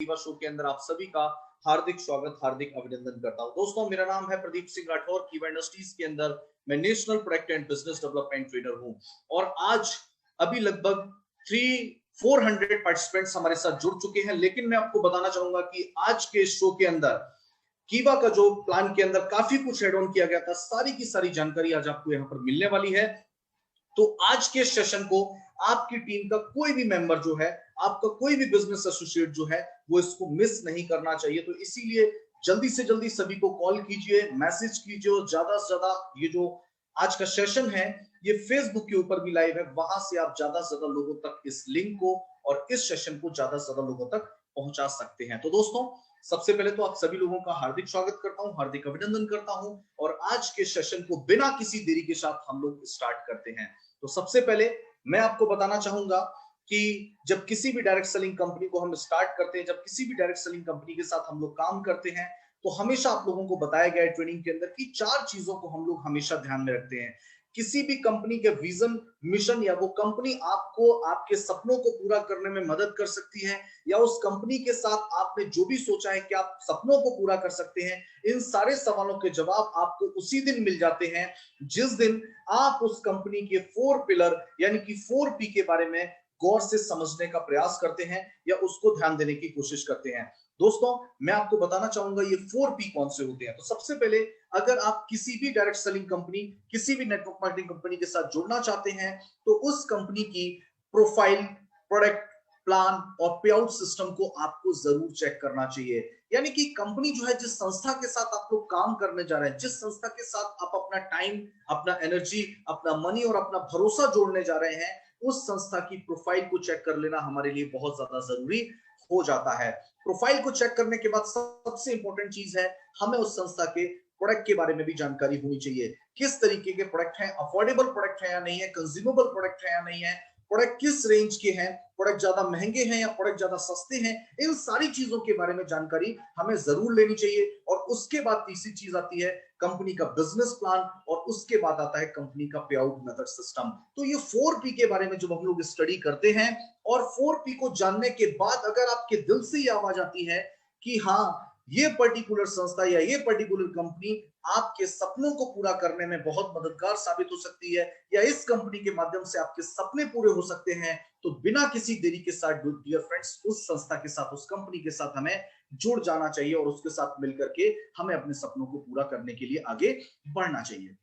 कीवा शो के अंदर आप सभी का हार्दिक स्वागत, हार्दिक अभिनंदन करता हूं। दोस्तों, मेरा नाम है प्रदीप सिंह राठौर। कीवा इंडस्ट्रीज के अंदर मैं national product and business development trainer हूं और आज अभी लगभग 400 पार्टिसिपेंट्स हमारे साथ जुड़ चुके हैं। लेकिन मैं आपको बताना चाहूंगा कि आज के शो के अंदर कीवा का जो प्लान के अंदर काफी कुछ एड ऑन किया गया था, सारी की सारी जानकारी आज आपको यहाँ पर मिलने वाली है। तो आज के सेशन को आपकी टीम का कोई भी मेंबर जो है, आपका कोई भी बिजनेस एसोसिएट जो है, वो इसको मिस नहीं करना चाहिए। तो इसीलिए जल्दी से जल्दी सभी को कॉल कीजिए, मैसेज कीजिए और ज्यादा से ज्यादा ये जो आज का सेशन है ये फेसबुक के ऊपर भी लाइव है, वहां से आप ज्यादा से ज्यादा लोगों तक इस लिंक को और इस सेशन को ज्यादा से ज्यादा लोगों तक पहुंचा सकते हैं। तो दोस्तों, सबसे पहले तो आप सभी लोगों का हार्दिक स्वागत करता हूं, हार्दिक अभिनंदन करता हूं और आज के सेशन को बिना किसी देरी के साथ हम लोग स्टार्ट करते हैं। तो सबसे पहले मैं आपको बताना चाहूंगा कि जब किसी भी डायरेक्ट सेलिंग कंपनी को हम स्टार्ट करते हैं, जब किसी भी डायरेक्ट सेलिंग कंपनी के साथ हम लोग काम करते हैं, तो हमेशा आप लोगों को बताया गया है ट्रेनिंग के अंदर कि 4 चीजों को हम लोग हमेशा ध्यान में रखते हैं। किसी भी कंपनी के विजन, मिशन या वो कंपनी आपको आपके सपनों को पूरा करने में मदद कर सकती है या उस कंपनी के साथ आपने जो भी सोचा है कि आप सपनों को पूरा कर सकते हैं, इन सारे सवालों के जवाब आपको उसी दिन मिल जाते हैं जिस दिन आप उस कंपनी के 4 पिलर यानी कि 4P के बारे में गौर से समझने का प्रयास करते हैं या उसको ध्यान देने की कोशिश करते हैं। दोस्तों, मैं आपको बताना चाहूंगा ये 4P कौन से होते हैं। तो सबसे पहले, अगर आप किसी भी डायरेक्ट सेलिंग कंपनी, किसी भी नेटवर्क मार्केटिंग कंपनी के साथ जुड़ना चाहते हैं, तो उस कंपनी की प्रोफाइल, प्रोडक्ट प्लान और पे आउट सिस्टम को आपको जरूर चेक करना चाहिए। यानी कि कंपनी जो है, जिस संस्था के साथ आप लोग काम करने जा रहे हैं, जिस संस्था के साथ आप अपना टाइम, अपना एनर्जी, अपना मनी और अपना भरोसा जोड़ने जा रहे हैं, उस संस्था की प्रोफाइल को चेक कर लेना हमारे लिए बहुत ज्यादा जरूरी हो जाता है। प्रोफाइल को चेक करने के बाद सबसे इंपॉर्टेंट चीज है, हमें उस संस्था के प्रोडक्ट के बारे में भी जानकारी होनी चाहिए। किस तरीके के प्रोडक्ट हैं, अफोर्डेबल प्रोडक्ट है या नहीं है, कंज्यूमेबल प्रोडक्ट है या नहीं है, प्रोडक्ट किस रेंज के हैं, प्रोडक्ट ज्यादा महंगे हैं या प्रोडक्ट ज्यादा सस्ते हैं, इन सारी चीजों के बारे में जानकारी हमें जरूर लेनी चाहिए। और उसके बाद तीसरी चीज आती है कंपनी का बिजनेस प्लान और उसके बाद आता है कंपनी का पे आउट मेथड सिस्टम। तो ये 4P के बारे में जब हम लोग स्टडी करते हैं और 4P को जानने के बाद अगर आपके दिल से ये आवाज आती है कि हाँ, ये पर्टिकुलर संस्था या ये पर्टिकुलर कंपनी आपके सपनों को पूरा करने में बहुत मददगार साबित हो सकती है या इस कंपनी के माध्यम से आपके सपने पूरे हो सकते हैं, तो बिना किसी देरी के साथ डियर फ्रेंड्स, उस संस्था के साथ, उस कंपनी के साथ हमें जुड़ जाना चाहिए और उसके साथ मिलकर के हमें अपने सपनों को पूरा करने के लिए आगे बढ़ना चाहिए।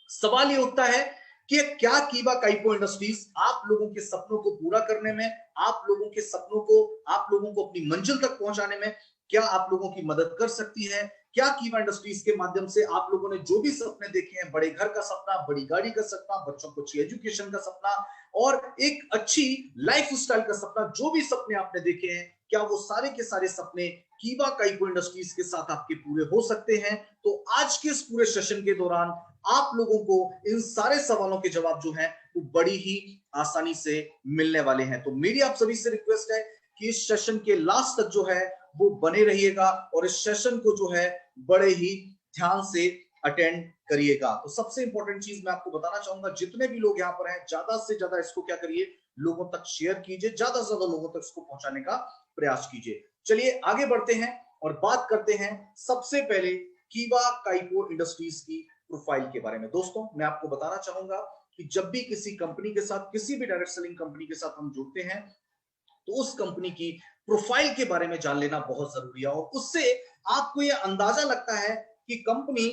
सवाल ये उठता है कि क्या कीवा काइपो इंडस्ट्रीज आप लोगों के सपनों को पूरा करने में, आप लोगों के सपनों को, आप लोगों को अपनी मंजिल तक पहुंचाने में क्या आप लोगों की मदद कर सकती है? क्या कीवा इंडस्ट्रीज के माध्यम से आप लोगों ने जो भी सपने देखे हैं, बड़े घर का सपना, बड़ी गाड़ी का सपना, बच्चों को अच्छी एजुकेशन का सपना और एक अच्छी लाइफ स्टाइल का सपना, जो भी सपने आपने देखे हैं, क्या वो सारे के सारे सपने कीवा काइपो इंडस्ट्रीज के साथ आपके पूरे हो सकते हैं? तो आज के इस पूरे सेशन के दौरान आप लोगों को इन सारे सवालों के जवाब जो हैं वो बड़ी ही आसानी से मिलने वाले हैं। तो मेरी आप सभी से रिक्वेस्ट है कि इस सेशन के लास्ट तक जो है वो बने रहिएगा और इस सेशन को जो है बड़े ही ध्यान से अटेंड करिएगा। तो सबसे इंपॉर्टेंट चीज मैं आपको बताना चाहूंगा, जितने भी लोग यहाँ पर हैं, ज्यादा से ज्यादा इसको क्या करिए, लोगों तक शेयर कीजिए, ज्यादा से ज्यादा लोगों तक इसको पहुंचाने का प्रयास कीजिए। चलिए आगे बढ़ते हैं और बात करते हैं सबसे पहले कीवा काइपो इंडस्ट्रीज की प्रोफाइल के बारे में। दोस्तों, मैं आपको बताना चाहूंगा कि जब भी किसी कंपनी के साथ, किसी भी डायरेक्ट सेलिंग कंपनी के साथ हम जुड़ते हैं, तो उस कंपनी की प्रोफाइल के बारे में जान लेना बहुत जरूरी है और उससे आपको यह अंदाजा लगता है कि कंपनी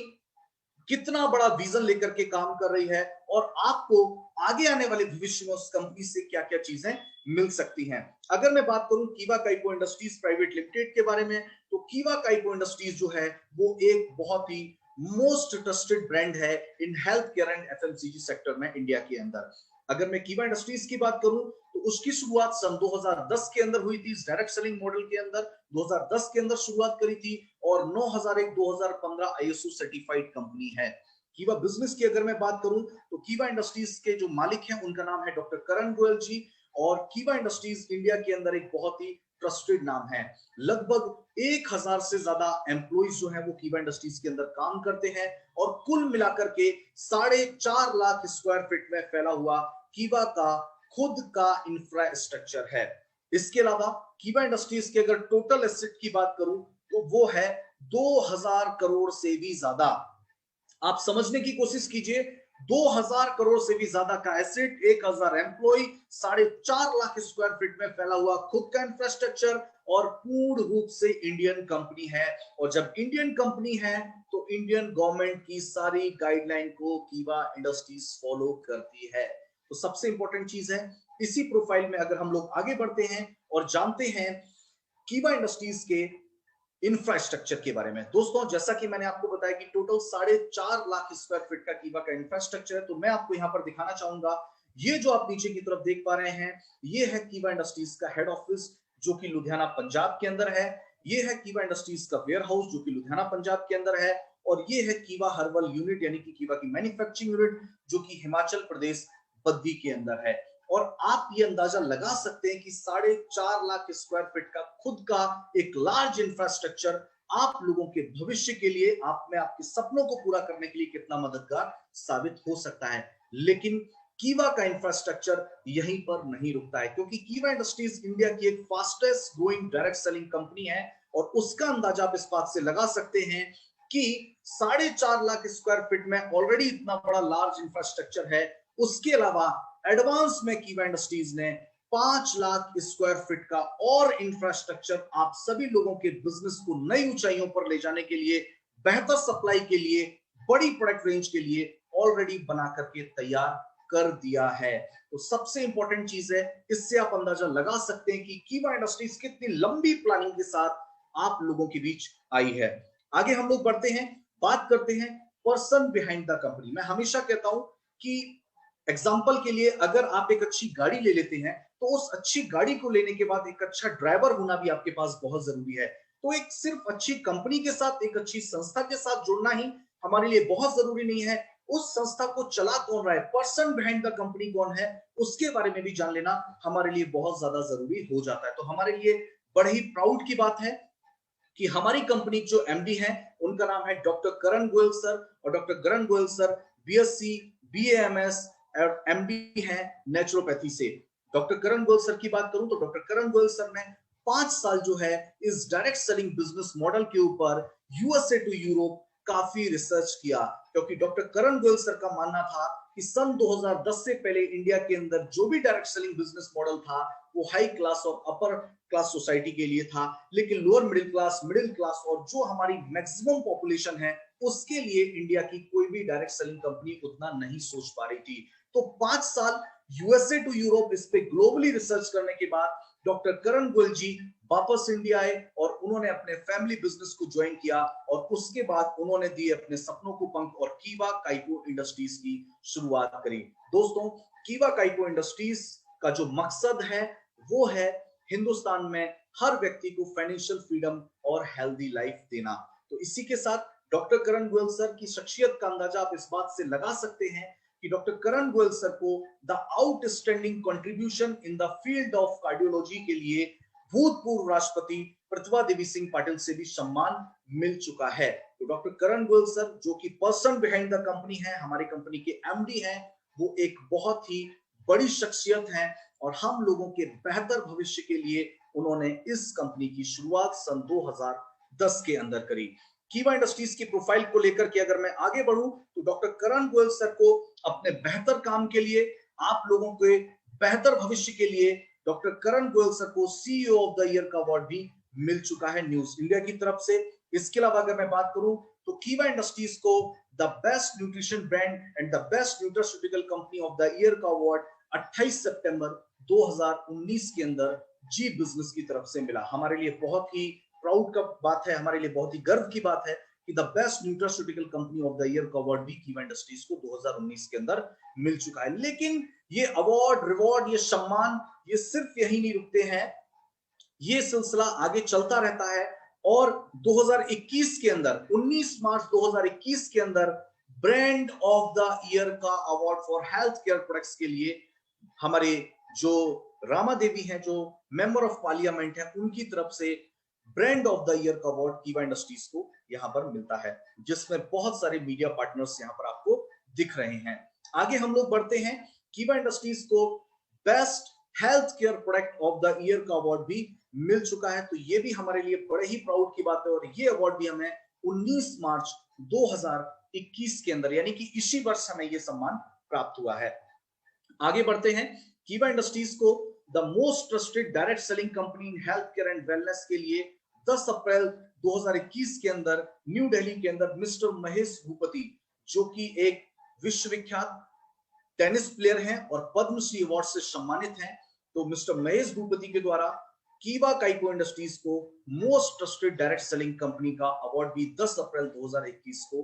कितना बड़ा विजन लेकर के काम कर रही है और आपको आगे आने वाले भविष्य में उस कंपनी से क्या क्या चीजें मिल सकती हैं। अगर मैं बात करूं कीवा काइपो इंडस्ट्रीज प्राइवेट लिमिटेड के बारे में, तो कीवा काइपो इंडस्ट्रीज जो है वो एक बहुत ही मोस्ट ट्रस्टेड ब्रांड है in health care and FMCG sector में इंडिया के अंदर। अगर मैं कीवा इंडस्ट्रीज की बात करूं तो उसकी शुरुआत सन 2010 के अंदर हुई थी। इस डायरेक्ट सेलिंग मॉडल के अंदर 2010 के अंदर शुरुआत करी थी और 9001-2015 आईएसओ सर्टिफाइड कंपनी है। कीवा बिजनेस की अगर मैं बात करूं तो कीवा इंडस्ट्रीज के जो मालिक हैं उनका नाम है डॉक्टर करण गोयल जी और कीवा इंडस्ट्रीज इंडिया के अंदर एक बहुत ही ट्रस्टेड नाम है। लगभग 1000 से ज्यादा एम्प्लॉइज जो है वो कीवा इंडस्ट्रीज के अंदर काम करते हैं और कुल मिलाकर के 4.5 लाख स्क्वायर फीट में फैला हुआ कीवा का खुद का इंफ्रास्ट्रक्चर है। इसके अलावा कीवा इंडस्ट्रीज के अगर टोटल एसेट की बात करूं तो वो है 2000 करोड़ से भी ज्यादा। आप समझने की कोशिश कीजिए, 2000 करोड़ से भी ज्यादा का asset, 1000 employ, 4.5 lakh square feet में फैला हुआ खुद का इंफ्रास्ट्रक्चर और पूर्ण रूप से इंडियन कंपनी है। और जब इंडियन कंपनी है तो इंडियन गवर्नमेंट की सारी गाइडलाइन को कीवा इंडस्ट्रीज फॉलो करती है। तो सबसे इंपॉर्टेंट चीज है, इसी प्रोफाइल में अगर हम लोग आगे बढ़ते हैं और जानते हैं कीवा इंडस्ट्रीज के इंफ्रास्ट्रक्चर के बारे में। दोस्तों जैसा कि मैंने आपको बताया कि टोटल 4.5 लाख स्क्वायर फीट का कीवा का इंफ्रास्ट्रक्चर है, तो मैं आपको यहां पर दिखाना चाहूंगा, ये जो आप नीचे की तरफ देख पा रहे हैं, ये है कीवा इंडस्ट्रीज का हेड ऑफिस जो कि लुधियाना पंजाब के अंदर है। ये है कीवा इंडस्ट्रीज का वेयर हाउस जो कि लुधियाना पंजाब के अंदर है। और ये है कीवा हर्बल यूनिट यानी कि कीवा की मैन्युफैक्चरिंग यूनिट जो कि हिमाचल प्रदेश बद्दी के अंदर है। और आप ये अंदाजा लगा सकते हैं कि 4.5 लाख स्क्वायर फीट का खुद का एक लार्ज इंफ्रास्ट्रक्चर आप लोगों के भविष्य के लिए, आप में आपके सपनों को पूरा करने के लिए कितना मददगार साबित हो सकता है। लेकिन कीवा का इंफ्रास्ट्रक्चर यहीं पर नहीं रुकता है, क्योंकि कीवा इंडस्ट्रीज इंडिया की एक fastest growing direct selling company है। और उसका अंदाजा आप इस बात से लगा सकते हैं कि 4.5 लाख स्क्वायर फीट में ऑलरेडी इतना बड़ा लार्ज इंफ्रास्ट्रक्चर है। उसके अलावा एडवांस में कीवा इंडस्ट्रीज ने 5 लाख स्क्वायर फीट का और इंफ्रास्ट्रक्चर आप सभी लोगों के बिजनेस को नई ऊंचाइयों पर ले जाने के लिए, बेहतर सप्लाई के लिए, बड़ी प्रोडक्ट रेंज के लिए ऑलरेडी बना करके तैयार कर दिया है। तो सबसे इंपॉर्टेंट चीज है, इससे आप अंदाजा लगा सकते हैं कि कीवा इंडस्ट्रीज कितनी लंबी प्लानिंग के साथ आप लोगों के बीच आई है। आगे हम लोग बढ़ते हैं, बात करते हैं पर्सन बिहाइंड द कंपनी। मैं हमेशा कहता हूं कि एग्जाम्पल के लिए अगर आप एक अच्छी गाड़ी ले लेते हैं तो उस अच्छी गाड़ी को लेने के बाद एक अच्छा ड्राइवर होना भी आपके पास बहुत जरूरी है। तो एक सिर्फ अच्छी कंपनी के साथ, एक अच्छी संस्था के साथ जुड़ना ही हमारे लिए बहुत जरूरी नहीं है। उस संस्था को चला कौन रहा है, पर्सन बिहाइंड द कंपनी कौन है, उसके बारे में भी जान लेना हमारे लिए बहुत ज्यादा जरूरी हो जाता है। तो हमारे लिए बड़े ही प्राउड की बात है कि हमारी कंपनी जो एमडी है उनका नाम है डॉक्टर करण गोयल सर। और डॉक्टर करण गोयल सर बीएससी, बीएएमएस और एमडी है नेचुरोपैथी से। डॉक्टर करण गोयल सर की बात करूं तो डॉक्टर करण गोयल सर ने 5 साल जो है इस डायरेक्ट सेलिंग बिजनेस मॉडल के ऊपर यूएसए टू यूरोप काफी रिसर्च किया, क्योंकि डॉक्टर करण गोयल सर का मानना था कि सन 2010 से पहले इंडिया के अंदर जो भी डायरेक्ट सेलिंग बिजनेस मॉडल था वो हाई क्लास और अपर क्लास सोसाइटी के लिए था, लेकिन लोअर मिडिल क्लास और जो हमारी मैक्सिमम पॉपुलेशन है उसके लिए इंडिया की कोई भी डायरेक्ट सेलिंग कंपनी उतना नहीं सोच पा रही थी। तो 5 साल यूएसए टू यूरोप इस पे ग्लोबली रिसर्च करने के बाद डॉक्टर करण गोयल जी वापस इंडिया आए और उन्होंने अपने फैमिली बिजनेस को ज्वाइन किया। और उसके बाद उन्होंने दिए अपने सपनों को पंख और कीवा काइको इंडस्ट्रीज की शुरुआत करी। दोस्तों कीवा काइको इंडस्ट्रीज का जो मकसद है वो है हिंदुस्तान में हर व्यक्ति को फाइनेंशियल फ्रीडम और हेल्दी लाइफ देना। तो इसी के साथ डॉक्टर करण गोयल सर की शख्सियत का अंदाजा आप इस बात से लगा सकते हैं कि डॉक्टर करण गोयल सर को the outstanding contribution in the field of cardiology के लिए भूतपूर्व राष्ट्रपति प्रतिभा देवी सिंह पाटिल से भी सम्मान मिल चुका है। तो डॉक्टर करण गोयल सर जो कि पर्सन बिहाइंड द कंपनी है, हमारी कंपनी के एमडी हैं, वो एक बहुत ही बड़ी शख्सियत है और हम लोगों के बेहतर भविष्य के लिए उन्होंने इस कंपनी की शुरुआत सन 2010 के अंदर करी। कीवा इंडस्ट्रीज की प्रोफाइल को लेकर के अगर मैं आगे बढ़ूं तो डॉक्टर करण गोयल सर को अपने बेहतर काम के लिए, आप लोगों के बेहतर भविष्य के लिए डॉक्टर करण गोयल सर को सीईओ ऑफ द ईयर का अवार्ड भी मिल चुका है न्यूज इंडिया की तरफ से। इसके अलावा अगर मैं बात करूं तो कीवा इंडस्ट्रीज को the best nutrition brand and the best nutraceutical company of the year का अवार्ड 28 सितंबर 2019 के अंदर जी बिजनेस की तरफ से मिला। हमारे लिए बहुत ही प्राउड का बात है, हमारे लिए बहुत ही गर्व की बात है कि the best nutraceutical company of the year का अवार्ड भी कीवा इंडस्ट्रीज को 2019 के अंदर मिल चुका है। लेकिन ये अवार्ड, रिवॉर्ड, ये सम्मान, ये सिर्फ यही नहीं रुकते हैं, ये सिलसिला आगे चलता रहता है। और 2021 के अंदर 19 मार्च 2021 के अंदर ब्रांड ऑफ द ईयर का award for health care products के लिए हमारे जो रामा देवी हैं, जो मेंबर ऑफ पार्लियामेंट है, उनकी तरफ से ब्रांड ऑफ द ईयर का अवार्ड कीवा इंडस्ट्रीज को यहां पर मिलता है, जिसमें बहुत सारे मीडिया पार्टनर्स यहां पर आपको दिख रहे हैं। आगे हम लोग बढ़ते हैं, कीवा इंडस्ट्रीज को best health care product of the year का अवार्ड भी मिल चुका है। तो ये भी हमारे लिए बड़े ही प्राउड की बात है और ये अवार्ड भी हमें 19 मार्च 2021 के अंदर यानी कि इसी वर्ष हमें ये सम्मान प्राप्त हुआ है। आगे बढ़ते हैं। कीवा इंडस्ट्रीज को the most trusted direct selling company in health care and wellness के लिए 10 अप्रैल 2021 के अंदर न्यू दिल्ली के अंदर मिस्टर महेश भूपति, जो कि एक विश्वविख्यात टेनिस प्लेयर हैं और पद्मश्री अवार्ड से सम्मानित हैं, तो मिस्टर महेश भूपति के द्वारा कीवा काइको इंडस्ट्रीज को most trusted direct selling company का अवार्ड भी 10 अप्रैल 2021 को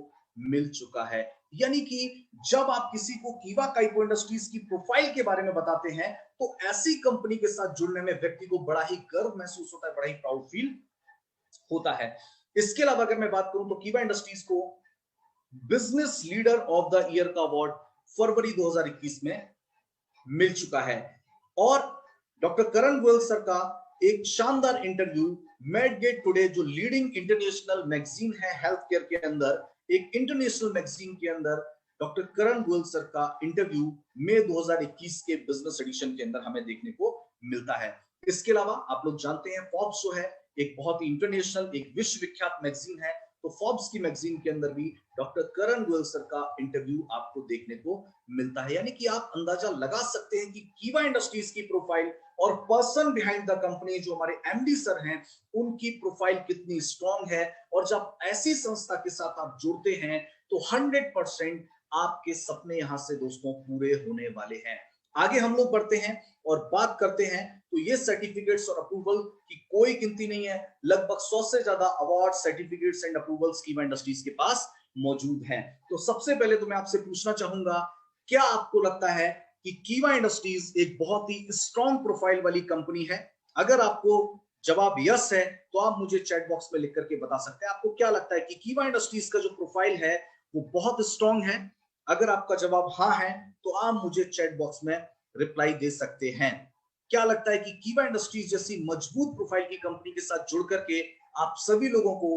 मिल चुका है। यानी कि जब आप किसी को कीवा काइको इंडस्ट्रीज की प्रोफाइल के बारे में बताते हैं तो ऐसी कंपनी के साथ जुड़ने में व्यक्ति को बड़ा ही गर्व महसूस होता है, बड़ा ही प्राउड फील होता है। इसके अलावा अगर मैं बात करूं तो कीवा इंडस्ट्रीज को business leader of the year का अवार्ड फरवरी 2021 में मिल चुका है। और डॉक्टर करण गोयल सर का एक शानदार इंटरव्यू मेडगेट टुडे, जो लीडिंग इंटरनेशनल मैगजीन है हेल्थ केयर के अंदर, एक इंटरनेशनल मैगजीन के अंदर डॉक्टर करण गोयल सर का इंटरव्यू मई 2021 के बिजनेस एडिशन के अंदर हमें देखने को मिलता है। इसके अलावा आप लोग जानते हैं फोर्ब्स जो है एक बहुत ही इंटरनेशनल, एक विश्वविख्यात मैगजीन है, तो फोर्ब्स की मैगजीन के अंदर भी डॉक्टर करण गोयल सर का इंटरव्यू आपको देखने को मिलता है। यानी कि आप अंदाजा लगा सकते हैं कि कीवा इंडस्ट्रीज की प्रोफाइल और पर्सन बिहाइंड द कंपनी जो हमारे एमडी सर हैं उनकी प्रोफाइल कितनी स्ट्रांग है। और जब ऐसी संस्था के साथ आप जुड़ते हैं तो 100% आपके सपने यहां से दोस्तों पूरे होने वाले हैं। आगे हम लोग बढ़ते हैं और बात करते हैं तो ये सर्टिफिकेट्स और अप्रूवल की कोई गिनती नहीं है, लगभग 100 से ज्यादा अवार्ड, सर्टिफिकेट्स एंड अप्रूवल्स कीवा इंडस्ट्रीज के पास मौजूद हैं। तो सबसे पहले तो मैं आपसे पूछना चाहूंगा, क्या आपको लगता है कि कीवा इंडस्ट्रीज एक बहुत ही स्ट्रॉन्ग प्रोफाइल वाली कंपनी है? अगर आपको जवाब यस है तो आप मुझे चैट बॉक्स में लिख करके बता सकते हैं आपको क्या लगता है कि कीवा इंडस्ट्रीज का जो प्रोफाइल है वो बहुत स्ट्रॉन्ग है। अगर आपका जवाब हाँ है तो आप मुझे चैट बॉक्स में रिप्लाई दे सकते हैं। क्या लगता है कि कीवा इंडस्ट्रीज जैसी मजबूत प्रोफाइल की कंपनी के साथ जुड़ करके आप सभी लोगों को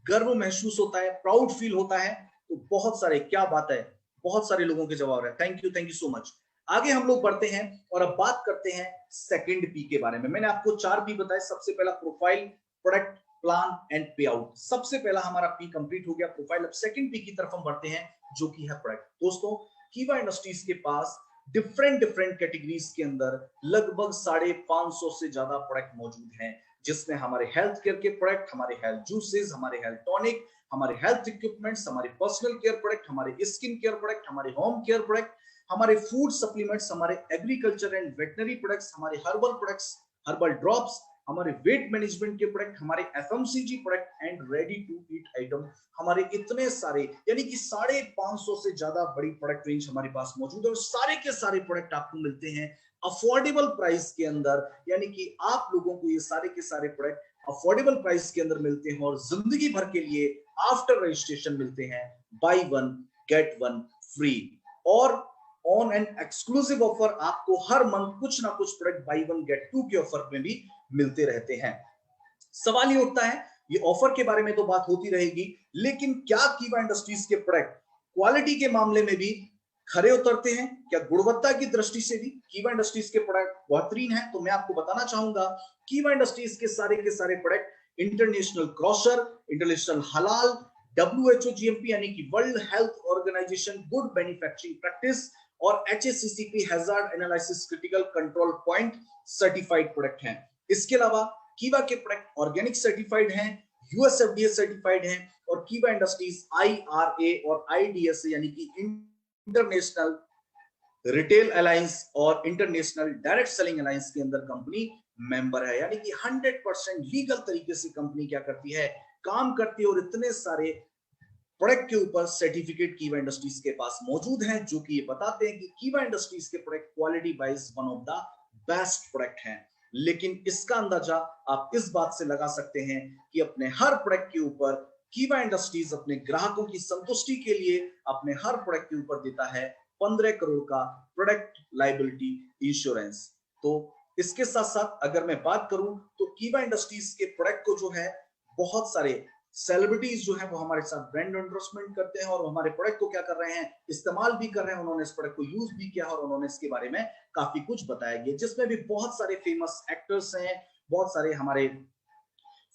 गर्व महसूस होता है, प्राउड फील होता है? तो बहुत सारे, क्या बात है, बहुत सारे लोगों के जवाब है। Thank you so much. आगे हम लोग बढ़ते हैं और अब बात करते हैं सेकंड पी के बारे में। मैंने आपको 4 पी बताए। सबसे पहला प्रोफाइल, प्रोडक्ट, प्लान एंड पे आउट। सबसे पहला हमारा पी कंप्लीट हो गया, प्रोफाइल। अब सेकंड पी की तरफ हम बढ़ते हैं जो कि है प्रोडक्ट। दोस्तों कीवा इंडस्ट्रीज के पास डिफरेंट कैटेगरीज के अंदर लगभग 550 से ज्यादा प्रोडक्ट मौजूद हैं, जिसमें हमारे हेल्थ केयर के प्रोडक्ट, हमारे हेल्थ जूसेस, हमारे हेल्थ टॉनिक, हमारे हेल्थ इक्विपमेंट्स, हमारे पर्सनल केयर प्रोडक्ट, हमारे स्किन केयर प्रोडक्ट, हमारे होम केयर प्रोडक्ट, हमारे फूड सप्लीमेंट्स, हमारे एग्रीकल्चर एंड वेटनरी प्रोडक्ट्स, हमारे हर्बल प्रोडक्ट्स, हर्बल ड्रॉप्स, हमारे वेट मैनेजमेंट के प्रोडक्ट, हमारे FMCG product and ready to eat item, हमारे इतने सारे यानी कि 550 से ज्यादा बड़ी प्रोडक्ट रेंज हमारे पास मौजूद है। और सारे के सारे प्रोडक्ट आपको मिलते हैं अफोर्डेबल प्राइस के अंदर, यानी कि आप लोगों को ये सारे के सारे प्रोडक्ट अफोर्डेबल प्राइस के अंदर मिलते हैं और जिंदगी भर के लिए आफ्टर रजिस्ट्रेशन मिलते हैं बाय 1 गेट 1 फ्री। और ऑन एन एक्सक्लूसिव ऑफर आपको हर मंथ कुछ ना कुछ प्रोडक्ट बाय 1 गेट 2 के ऑफर में भी मिलते रहते हैं। सवाल ये उठता है, ये ऑफर के बारे में तो बात होती रहेगी, लेकिन क्या कीवा इंडस्ट्रीज के प्रोडक्ट क्वालिटी के मामले में भी खरे उतरते हैं? क्या गुणवत्ता की दृष्टि से भी कीवा इंडस्ट्रीज के प्रोडक्ट बेहतरीन है? तो मैं आपको बताना चाहूंगा, कीवा इंडस्ट्रीज के सारे product international kosher, international halal, WHO GMP यानी कि world health organization good manufacturing practice और HACCP hazard analysis critical control point certified product हैं। इसके अलावा कीवा के प्रोडक्ट ऑर्गेनिक सर्टिफाइड हैं, USFDA सर्टिफाइड हैं और कीवा इंडस्ट्रीज IRA और IDSA यानी कि इंटरनेशनल रिटेल अलायंस और इंटरनेशनल डायरेक्ट सेलिंग अलायंस के अंदर कंपनी मेंबर है। यानी कि 100% लीगल तरीके से कंपनी क्या करती है, काम करती है। और इतने सारे प्रोडक्ट के ऊपर सर्टिफिकेट कीवा इंडस्ट्रीज के पास मौजूद हैं जो कि ये बताते हैं कि कीवा इंडस्ट्रीज के product quality wise one of the best product हैं। लेकिन इसका अंदाजा आप इस बात से लगा सकते हैं कि अपने हर प्रोडक्ट के ऊपर कीवा इंडस्ट्रीज अपने ग्राहकों की संतुष्टि के लिए अपने हर प्रोडक्ट के ऊपर देता है 15 करोड़ का प्रोडक्ट लायबिलिटी इंश्योरेंस। तो इसके साथ साथ अगर मैं बात करूं तो कीवा इंडस्ट्रीज के प्रोडक्ट को जो है बहुत सारे सेलिब्रिटीज जो है वो हमारे साथ ब्रांड एंडोर्समेंट करते हैं और हमारे प्रोडक्ट को क्या कर रहे हैं, इस्तेमाल भी कर रहे हैं, उन्होंने इस प्रोडक्ट को यूज भी किया और उन्होंने इसके बारे में काफी कुछ बताया गया, जिसमें भी बहुत सारे फेमस एक्टर्स हैं, बहुत सारे हमारे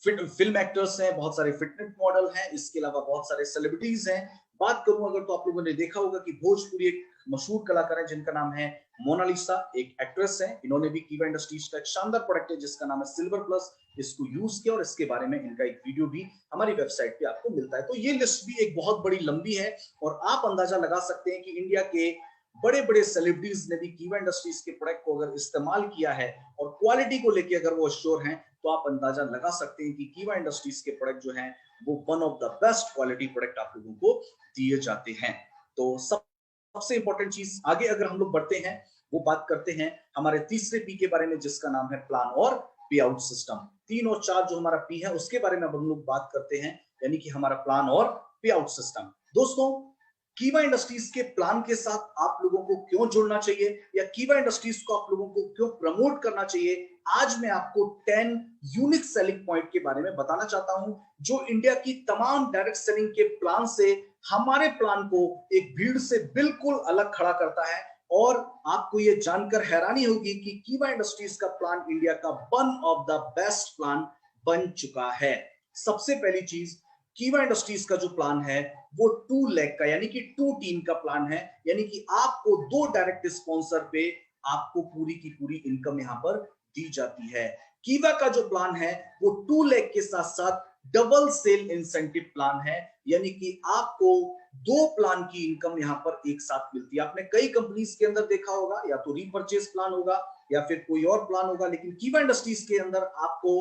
फिल्म एक्टर्स हैं, बहुत सारे फिटनेस मॉडल हैं, इसके अलावा बहुत सारे सेलिब्रिटीज हैं। बात करूं अगर तो आप लोगों ने देखा होगा कि भोजपुरी एक मशहूर कलाकार है जिनका नाम है मोनालिसा, एक एक्ट्रेस है, इन्होंने भी कीवा इंडस्ट्रीज का एक शानदार प्रोडक्ट है जिसका नाम है सिल्वर प्लस, इसको यूज किया और इसके बारे में इनका एक वीडियो भी हमारी वेबसाइट पे आपको मिलता है। तो ये लिस्ट भी एक बहुत बड़ी लंबी है और आप अंदाजा लगा सकते हैं कि इंडिया के बड़े बड़े सेलिब्रिटीज ने भी कीवा इंडस्ट्रीज के प्रोडक्ट को अगर इस्तेमाल किया है और क्वालिटी को लेकर अगर वो श्योर हैं, तो आप अंदाजा लगा सकते हैं कि कीवा इंडस्ट्रीज के प्रोडक्ट जो हैं वो one of the best quality product आप लोगों को दिए जाते हैं। तो सबसे इंपॉर्टेंट चीज आगे अगर हम लोग बढ़ते हैं, वो बात करते हैं हमारे तीसरे पी के बारे में जिसका नाम है प्लान और पे आउट सिस्टम। 3 और 4 जो हमारा पी है उसके बारे में अब हम लोग बात करते हैं, यानी कि हमारा प्लान और पे आउट सिस्टम। दोस्तों, कीवा इंडस्ट्रीज के प्लान के साथ आप लोगों को क्यों जुड़ना चाहिए या कीवा इंडस्ट्रीज को आप लोगों को क्यों प्रमोट करना चाहिए, आज मैं आपको 10 यूनिक सेलिंग पॉइंट के बारे में बताना चाहता हूं जो इंडिया की तमाम डायरेक्ट सेलिंग के प्लान से हमारे प्लान को एक भीड़ से बिल्कुल अलग खड़ा करता है। और आपको यह जानकर हैरानी होगी कि कीवा इंडस्ट्रीज का प्लान इंडिया का one of the best plan बन चुका है। सबसे पहली चीज, कीवा इंडस्ट्रीज का जो प्लान है वो 2 लेग का यानी कि 2 टीम का प्लान है, यानी कि आपको 2 डायरेक्ट स्पॉन्सर पे आपको पूरी की पूरी इनकम यहां पर दी जाती है। कीवा का जो प्लान है वो 2 लेग के साथ साथ डबल सेल इंसेंटिव प्लान है, यानी कि आपको 2 प्लान की इनकम यहां पर एक साथ मिलती है। आपने कई कंपनीज के अंदर देखा होगा, या तो रीपरचेज प्लान होगा या फिर कोई और प्लान होगा, लेकिन कीवा इंडस्ट्रीज के अंदर आपको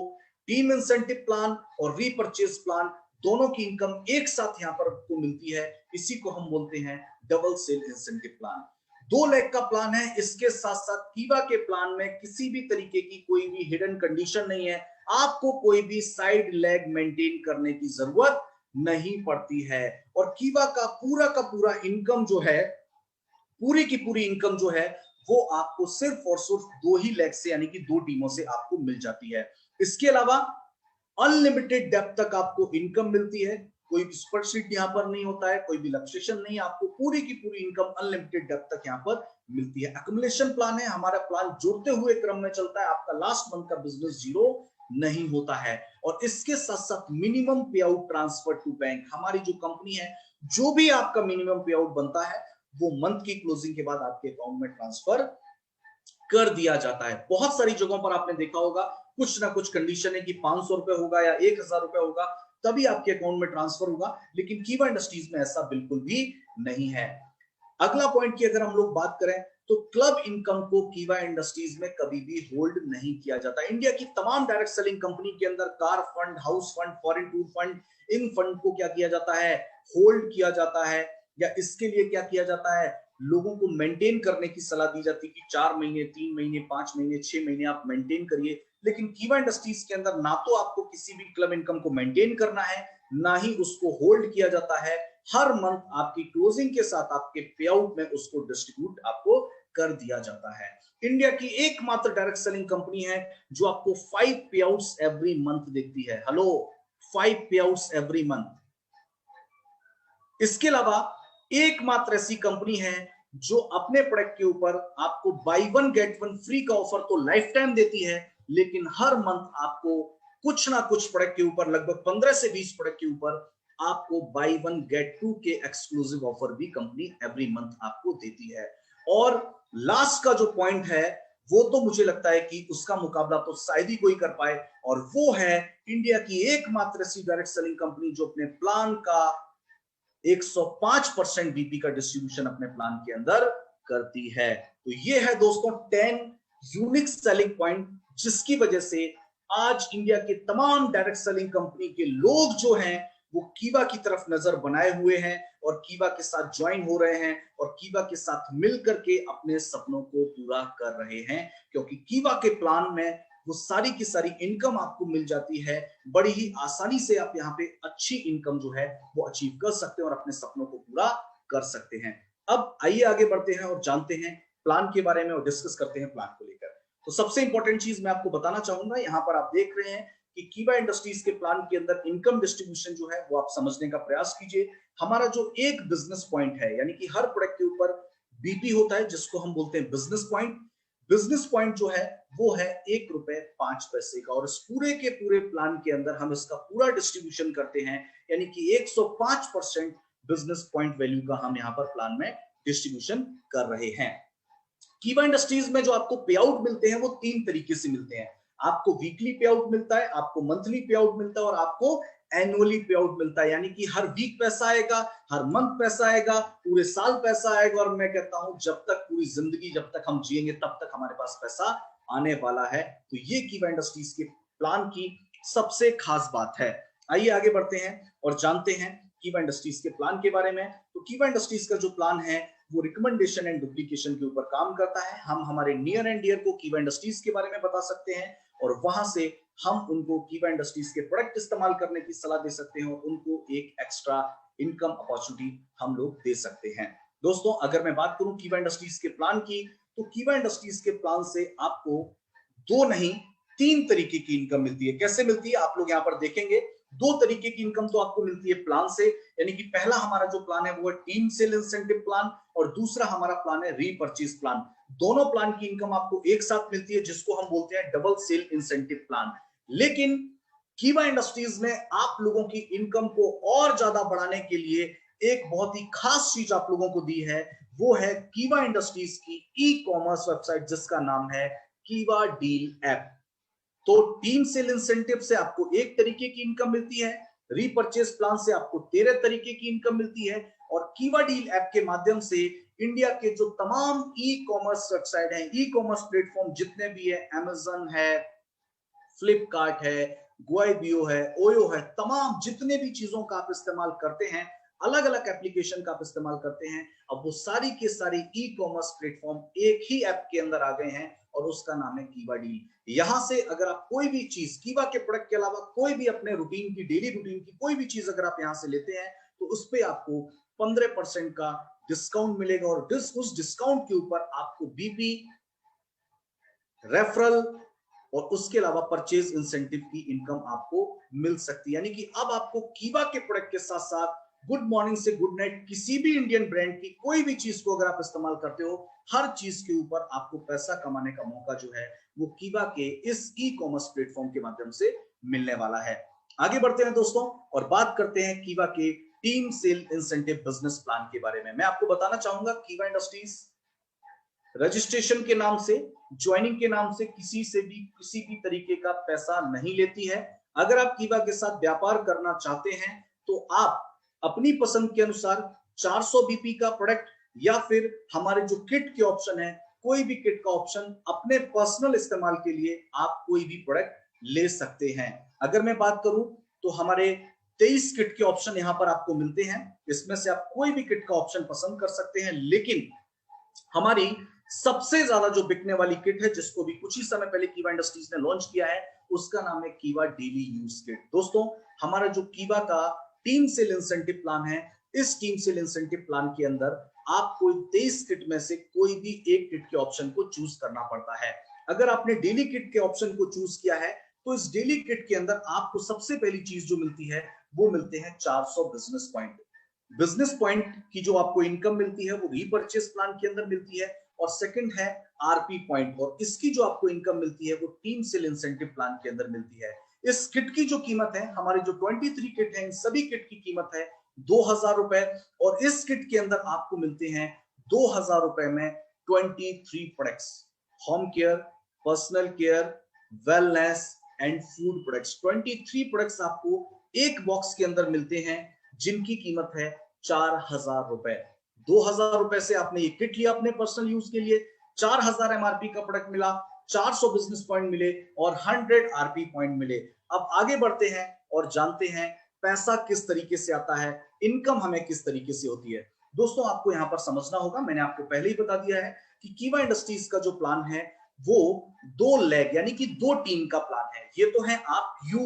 टीम इंसेंटिव प्लान और रीपरचेज प्लान दोनों की इनकम एक साथ यहां पर आपको मिलती है। इसी को हम बोलते हैं double sale incentive plan. 2 leg का प्लान है, इसके साथ साथ कीवा के प्लान में किसी भी तरीके की कोई भी हिडन कंडीशन नहीं है, आपको कोई भी साइड लेग मेंटेन करने की जरूरत नहीं पड़ती है। और कीवा का पूरा इनकम जो है, पूरी की पूरी इनकम जो है वो आपको सिर्फ और सिर्फ 2 ही लेग से यानी कि 2 टीमों से आपको मिल जाती है। इसके अलावा अनलिमिटेड डेप्थ तक आपको इनकम मिलती है, कोई भी स्प्रेडशीट यहां पर नहीं होता है, कोई भी लक्सेशन नहीं, आपको पूरी की पूरी इनकम अनलिमिटेड डेप्थ तक यहां पर मिलती है। एक्युमुलेशन प्लान है, हमारा प्लान जोड़ते हुए क्रम में चलता है, आपका लास्ट मंथ का बिजनेस जीरो नहीं होता है। और इसके साथ साथ मिनिमम पे आउट ट्रांसफर टू बैंक, हमारी जो कंपनी है जो भी आपका मिनिमम पे आउट बनता है वो मंथ की क्लोजिंग के बाद आपके अकाउंट में ट्रांसफर कर दिया जाता है। बहुत सारी जगहों पर आपने देखा होगा कुछ ना कुछ कंडीशन है कि 500 रुपए होगा या 1000 रुपए होगा तभी आपके अकाउंट में ट्रांसफर होगा, लेकिन कीवा इंडस्ट्रीज में ऐसा बिल्कुल भी नहीं है। अगला पॉइंट की अगर हम लोग बात करें तो क्लब इनकम को कीवा इंडस्ट्रीज में कभी भी होल्ड नहीं किया जाता। इंडिया की तमाम डायरेक्ट सेलिंग कंपनी के अंदर car fund, house fund, foreign tour fund, इन फंड को क्या किया जाता है, होल्ड किया जाता है, या इसके लिए क्या किया जाता है, लोगों को मेंटेन करने की सलाह दी जाती है कि 4 महीने, 3 महीने, 5 महीने, 6 महीने आप मेंटेन करिए। लेकिन कीवा इंडस्ट्रीज के अंदर ना तो आपको किसी भी क्लब इनकम को मेंटेन करना है, ना ही उसको होल्ड किया जाता है। हर मंथ आपकी क्लोजिंग के साथ आपके पे आउट में उसको डिस्ट्रीब्यूट आपको कर दिया जाता है। इंडिया की एकमात्र डायरेक्ट सेलिंग कंपनी है जो आपको 5 पे आउट्स एवरी मंथ देती है। हेलो, 5 पे आउट्स एवरी मंथ। इसके अलावा एकमात्र ऐसी कंपनी है जो अपने प्रोडक्ट के ऊपर आपको बाय 1 गेट 1 फ्री का ऑफर तो लाइफ टाइम देती है, लेकिन हर मंथ आपको कुछ ना कुछ प्रोडक्ट के ऊपर, लगभग 15 से 20 प्रोडक्ट के ऊपर आपको बाय 1 गेट 2 के एक्सक्लूसिव ऑफर भी कंपनी एवरी मंथ आपको देती है। और लास्ट का जो पॉइंट है वो तो मुझे लगता है कि उसका मुकाबला तो शायद ही कोई कर पाए, और वो है इंडिया की एकमात्र ऐसी डायरेक्ट सेलिंग कंपनी जो अपने प्लान का 105% बीपी का डिस्ट्रीब्यूशन अपने प्लान के अंदर करती है। तो ये है दोस्तों 10 यूनिक सेलिंग पॉइंट जिसकी वजह से आज इंडिया के तमाम डायरेक्ट सेलिंग कंपनी के लोग जो हैं वो कीवा की तरफ नजर बनाए हुए हैं और कीवा के साथ ज्वाइन हो रहे हैं और कीवा के साथ मिलकर के अपने सपनों को पूरा कर रहे हैं, क्योंकि कीवा के प्लान में वो सारी की सारी इनकम आपको मिल जाती है। बड़ी ही आसानी से आप यहाँ पे अच्छी इनकम जो है वो अचीव कर सकते हैं और अपने सपनों को पूरा कर सकते हैं। अब आइए आगे बढ़ते हैं और जानते हैं प्लान के बारे में और डिस्कस करते हैं प्लान को लेकर। तो सबसे इंपॉर्टेंट चीज मैं आपको बताना चाहूंगा, यहाँ पर आप देख रहे हैं कि कीवा इंडस्ट्रीज के प्लान के अंदर इनकम डिस्ट्रीब्यूशन जो है वो आप समझने का प्रयास कीजिए। हमारा जो एक बिजनेस पॉइंट है, यानी कि हर प्रोडक्ट के ऊपर बीपी होता है जिसको हम बोलते हैं बिजनेस पॉइंट। बिजनेस पॉइंट जो है वो है 1 रुपए 5 पैसे का, और इस पूरे के पूरे प्लान के अंदर हम इसका पूरा डिस्ट्रीब्यूशन करते हैं, यानी कि 105% बिजनेस पॉइंट वैल्यू का हम यहाँ पर प्लान में डिस्ट्रीब्यूशन कर रहे हैं। कीवा इंडस्ट्रीज में जो आपको पे आउट मिलते हैं वो 3 तरीके से मिलते हैं। आपको वीकली पे आउट मिलता है, आपको मंथली पे आउट मिलता है, और आपको एनुअली पे आउट मिलता है, यानी कि हर वीक पैसा आएगा, हर मंथ पैसा आएगा, पूरे साल पैसा आएगा। और मैं कहता हूं जब तक पूरी जिंदगी जब तक हम जिएंगे तब तक हमारे पास पैसा आने वाला है। तो ये कीवा इंडस्ट्रीज के प्लान की सबसे खास बात है। आइए आगे बढ़ते हैं और जानते हैं कीवा इंडस्ट्रीज के प्लान के बारे में। तो कीवा इंडस्ट्रीज का जो प्लान है वो रिकमेंडेशन एंड डुप्लीकेशन के ऊपर काम करता है। हम हमारे नियर एंड डियर को कीवा इंडस्ट्रीज के बारे में बता सकते हैं, और वहां से हम उनको कीवा इंडस्ट्रीज के प्रोडक्ट इस्तेमाल करने की सलाह दे सकते हैं, और उनको एक एक्स्ट्रा इनकम अपॉर्चुनिटी हम लोग दे सकते हैं। दोस्तों, अगर मैं बात करूं कीवा इंडस्ट्रीज के प्लान की, तो कीवा इंडस्ट्रीज के प्लान से आपको 2 नहीं 3 तरीके की इनकम मिलती है। कैसे मिलती है आप लोग यहाँ पर देखेंगे। 2 तरीके की इनकम तो आपको मिलती है प्लान से, यानी कि पहला हमारा जो प्लान है वो है टीम सेल इंसेंटिव प्लान, और दूसरा हमारा प्लान है रीपर्चेज प्लान। दोनों प्लान की इनकम आपको एक साथ मिलती है, जिसको हम बोलते हैं डबल सेल इंसेंटिव प्लान। लेकिन कीवा इंडस्ट्रीज ने आप लोगों की इनकम को और ज्यादा बढ़ाने के लिए एक बहुत ही खास चीज आप लोगों को दी है, वो है कीवा इंडस्ट्रीज की ई कॉमर्स वेबसाइट, जिसका नाम है कीवा डील ऐप। तो टीम सेल इंसेंटिव से आपको 1 तरीके की इनकम मिलती है, रीपर्चेज प्लान से आपको 13 तरीके की इनकम मिलती है, और कीवा डील ऐप के माध्यम से इंडिया के जो तमाम ई कॉमर्स वेबसाइट हैं, ई कॉमर्स प्लेटफॉर्म जितने भी है, अमेजन है, फ्लिपकार्ट है, गोइबियो है, ओयो है, तमाम जितने भी चीजों का आप इस्तेमाल करते हैं, अलग अलग एप्लीकेशन का आप इस्तेमाल करते हैं, अब वो सारी के सारी ई कॉमर्स प्लेटफॉर्म एक ही ऐप के अंदर आ गए हैं, और उसका नाम है कीवा डील। यहां से अगर आप कोई भी चीज कीवा के प्रोडक्ट के अलावा कोई भी अपने रूटीन की, डेली रूटीन की कोई भी चीज अगर आप यहां से लेते हैं, तो उस पर आपको 15% का डिस्काउंट मिलेगा, और उस डिस्काउंट के ऊपर आपको बीपी, रेफरल और उसके अलावा परचेज इंसेंटिव की इनकम आपको मिल सकती है। यानी कि अब आपको कीवा के प्रोडक्ट के साथ साथ गुड मॉर्निंग से गुड नाइट किसी भी इंडियन ब्रांड की कोई भी चीज को अगर आप इस्तेमाल करते हो, हर चीज के ऊपर आपको पैसा कमाने का मौका जो है वो कीवा के इस ई कॉमर्स प्लेटफॉर्म के माध्यम से मिलने वाला है। आगे बढ़ते हैं दोस्तों और बात करते हैं कीवा के team sale incentive business plan के बारे में। मैं आपको बताना चाहूंगा कीवा इंडस्ट्रीज रजिस्ट्रेशन के नाम से, ज्वाइनिंग के नाम से किसी भी तरीके का पैसा नहीं लेती है। अगर आप कीवा के साथ व्यापार करना चाहते हैं तो आप अपनी पसंद के अनुसार 400 बीपी का प्रोडक्ट या फिर हमारे जो किट के ऑप्शन है, कोई भी किट का ऑप्शन अपने पर्सनल इस्तेमाल के लिए आप कोई भी प्रोडक्ट ले सकते हैं। अगर मैं बात करूं तो हमारे 23 किट के ऑप्शन यहां पर आपको मिलते हैं, इसमें से आप कोई भी किट का ऑप्शन पसंद कर सकते हैं। लेकिन हमारी सबसे ज्यादा जो बिकने वाली किट है, जिसको भी कुछ ही समय पहले कीवा इंडस्ट्रीज ने लॉन्च किया है, उसका नाम है कीवा डेली यूज किट। दोस्तों, हमारा जो कीवा का टीम सेल इंसेंटिव प्लान है, इस टीम सेल इंसेंटिव प्लान के अंदर आपको 23 किट में से कोई भी एक किट के ऑप्शन को चूज करना पड़ता है। अगर आपने डेली किट के ऑप्शन को चूज किया है तो इस डेली किट के अंदर आपको सबसे पहली चीज जो मिलती है वो मिलते हैं 400 बिजनेस पॉइंट। बिजनेस पॉइंट की जो आपको इनकम मिलती है वो रीपर्चेस प्लान के अंदर मिलती है, और सेकंड है आरपी पॉइंट, और इसकी जो आपको इनकम मिलती है वो टीम सेल इंसेंटिव प्लान के अंदर मिलती है। इस किट की जो कीमत है, हमारे जो 23 किट है, इन सभी किट की कीमत है 2000 रुपए, और इस किट के अंदर आपको मिलते हैं 2000 रुपए में 23 products, home care, personal care, wellness and food products. 23 products आपको एक बॉक्स के अंदर मिलते हैं, जिनकी कीमत है 4000 रुपए। 2000 रुपए से आपने ये किट लिया अपने पर्सनल यूज के लिए, 4000 एमआरपी का प्रोडक्ट मिला, 400 बिजनेस पॉइंट मिले और 100 आरपी पॉइंट मिले। अब आगे बढ़ते हैं और जानते हैं पैसा किस तरीके से आता है, इनकम हमें किस तरीके से होती है। दोस्तों, आपको यहां पर समझना होगा, मैंने आपको पहले ही बता दिया है कि कीवा इंडस्ट्रीज का जो प्लान है वो 2 लेग यानी कि 2 टीम का प्लान है। ये तो है आप, यू,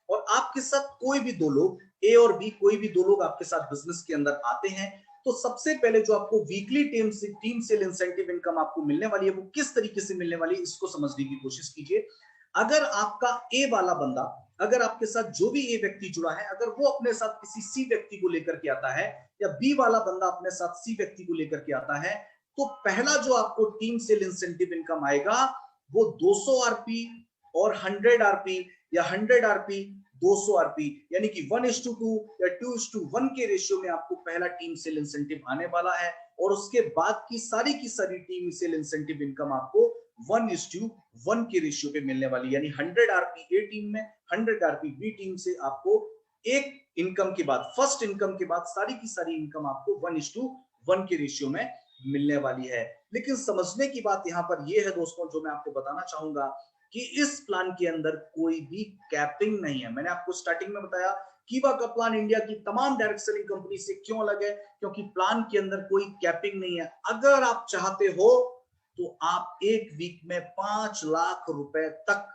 और आपके साथ कोई भी 2 लोग, ए और बी, कोई भी 2 लोग आपके साथ बिजनेस के अंदर आते हैं। तो सबसे पहले जो आपको weekly team sale incentive income आपको मिलने वाली है वो किस तरीके से मिलने वाली है, इसको समझने की कोशिश कीजिए। अगर आपका ए वाला बंदा, अगर आपके साथ जो भी ए व्यक्ति जुड़ा है, अगर वो अपने साथ किसी सी व्यक्ति को लेकर के आता है, या बी वाला बंदा अपने साथ सी व्यक्ति को लेकर के आता है, तो पहला जो आपको टीम सेल इंसेंटिव इनकम आएगा वो 200 आरपी और 100 आरपी, या 100 आरपी 200 आरपी, यानी कि 1:2 या 2:1 के रेशियो में आपको पहला टीम सेल इंसेंटिव आने वाला है। और उसके बाद की सारी टीम सेल इंसेंटिव इनकम आपको 1:1 के रेशियो पे मिलने वाली, यानी 100 आरपी ए टीम में, 100 आरपी बी टीम से आपको एक इनकम के बाद, फर्स्ट इनकम के बाद सारी की सारी इनकम आपको 1:1 के रेशियो में मिलने वाली है। लेकिन समझने की बात यहां पर यह है दोस्तों, जो मैं आपको बताना चाहूंगा कि इस प्लान के अंदर कोई भी कैपिंग नहीं है। मैंने आपको स्टार्टिंग में बताया कीवा का प्लान इंडिया की तमाम डायरेक्ट सेलिंग कंपनी से क्यों अलग है, क्योंकि प्लान के अंदर कोई कैपिंग नहीं है। अगर आप चाहते हो तो आप एक वीक में 5 लाख रुपए तक,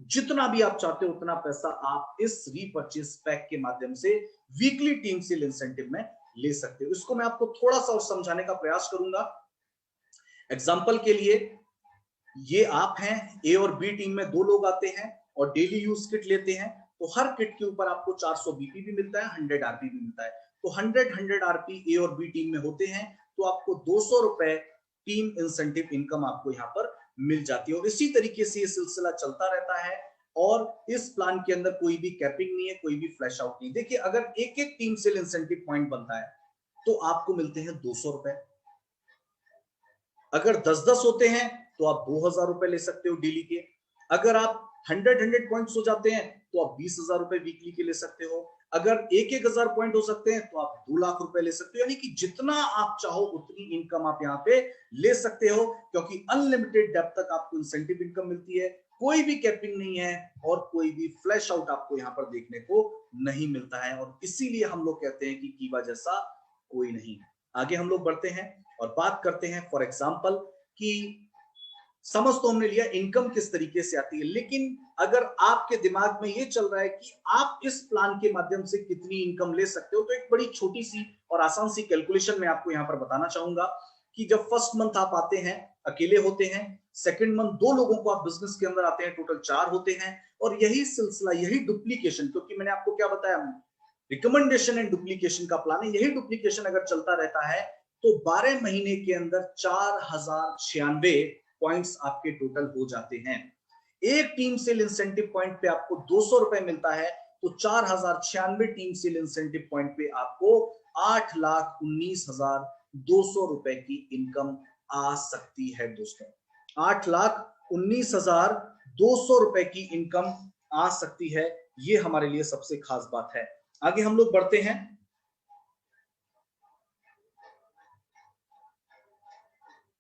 जितना भी आप चाहते हो उतना पैसा आप इस रीपर्चेस पैक के माध्यम से वीकली टीम सेल इंसेंटिव में ले सकते हो। इसको मैं आपको थोड़ा सा और समझाने का प्रयास करूंगा। एग्जांपल के लिए, ये आप हैं, ए और बी टीम में 2 लोग आते हैं और डेली यूज किट लेते हैं, तो हर किट के ऊपर आपको 400 बीपी भी मिलता है, 100 आरपी भी मिलता है। तो 100 आरपी ए और बी टीम में होते हैं, तो आपको 200 रुपए टीम इंसेंटिव इनकम आपको यहाँ पर मिल जाती है। और इसी तरीके से ये सिलसिला चलता रहता है, और इस प्लान के अंदर कोई भी कैपिंग नहीं है, कोई भी फ्लैश आउट नहीं। देखिए, अगर एक एक टीम सेल इंसेंटिव पॉइंट बनता है तो आपको मिलते हैं 200 रुपए। अगर 10-10 होते हैं तो आप 2000 रुपए ले सकते हो डेली के। अगर आप 100 पॉइंट्स हो जाते हैं तो आप 20,000 रुपए वीकली के ले सकते हो। अगर 1,000 पॉइंट हो सकते हैं तो आप 2 लाख रुपए ले सकते हो। यानी कि जितना आप चाहो उतनी इनकम आप यहाँ पे ले सकते हो, क्योंकि अनलिमिटेड डेप्थ तक आपको इंसेंटिव इनकम मिलती है, कोई भी कैपिंग नहीं है और कोई भी फ्लैश आउट आपको यहाँ पर देखने को नहीं मिलता है। और इसीलिए हम लोग कहते हैं कि कीवा जैसा कोई नहीं। आगे हम लोग बढ़ते हैं और बात करते हैं फॉर एग्जाम्पल कि समझ तो हमने लिया इनकम किस तरीके से आती है, लेकिन अगर आपके दिमाग में ये चल रहा है कि आप इस प्लान के माध्यम से कितनी इनकम ले सकते हो, तो एक बड़ी छोटी सी और आसान सी कैलकुलेशन मैं आपको यहाँ पर बताना चाहूंगा कि जब फर्स्ट मंथ आप आते हैं अकेले होते हैं, सेकंड मंथ 2 लोगों को आप बिजनेस के अंदर आते हैं, टोटल 4 होते हैं, और यही सिलसिला, यही डुप्लीकेशन, क्योंकि मैंने आपको क्या बताया, रिकमेंडेशन एंड डुप्लीकेशन का प्लान है, यही डुप्लीकेशन अगर चलता रहता है तो 12 महीने के अंदर 4096 पॉइंट्स आपके टोटल हो जाते हैं। एक टीम सेल इंसेंटिव पॉइंट पे आपको 200 रुपए मिलता है, तो 4096 टीम सेल इंसेंटिव पॉइंट पे आपको 8,19,200 रुपए की इनकम आ सकती है दोस्तों। 8,19,200 रुपए की इनकम आ सकती है, ये हमारे लिए सबसे खास बात है। आगे हम लोग बढ़ते हैं।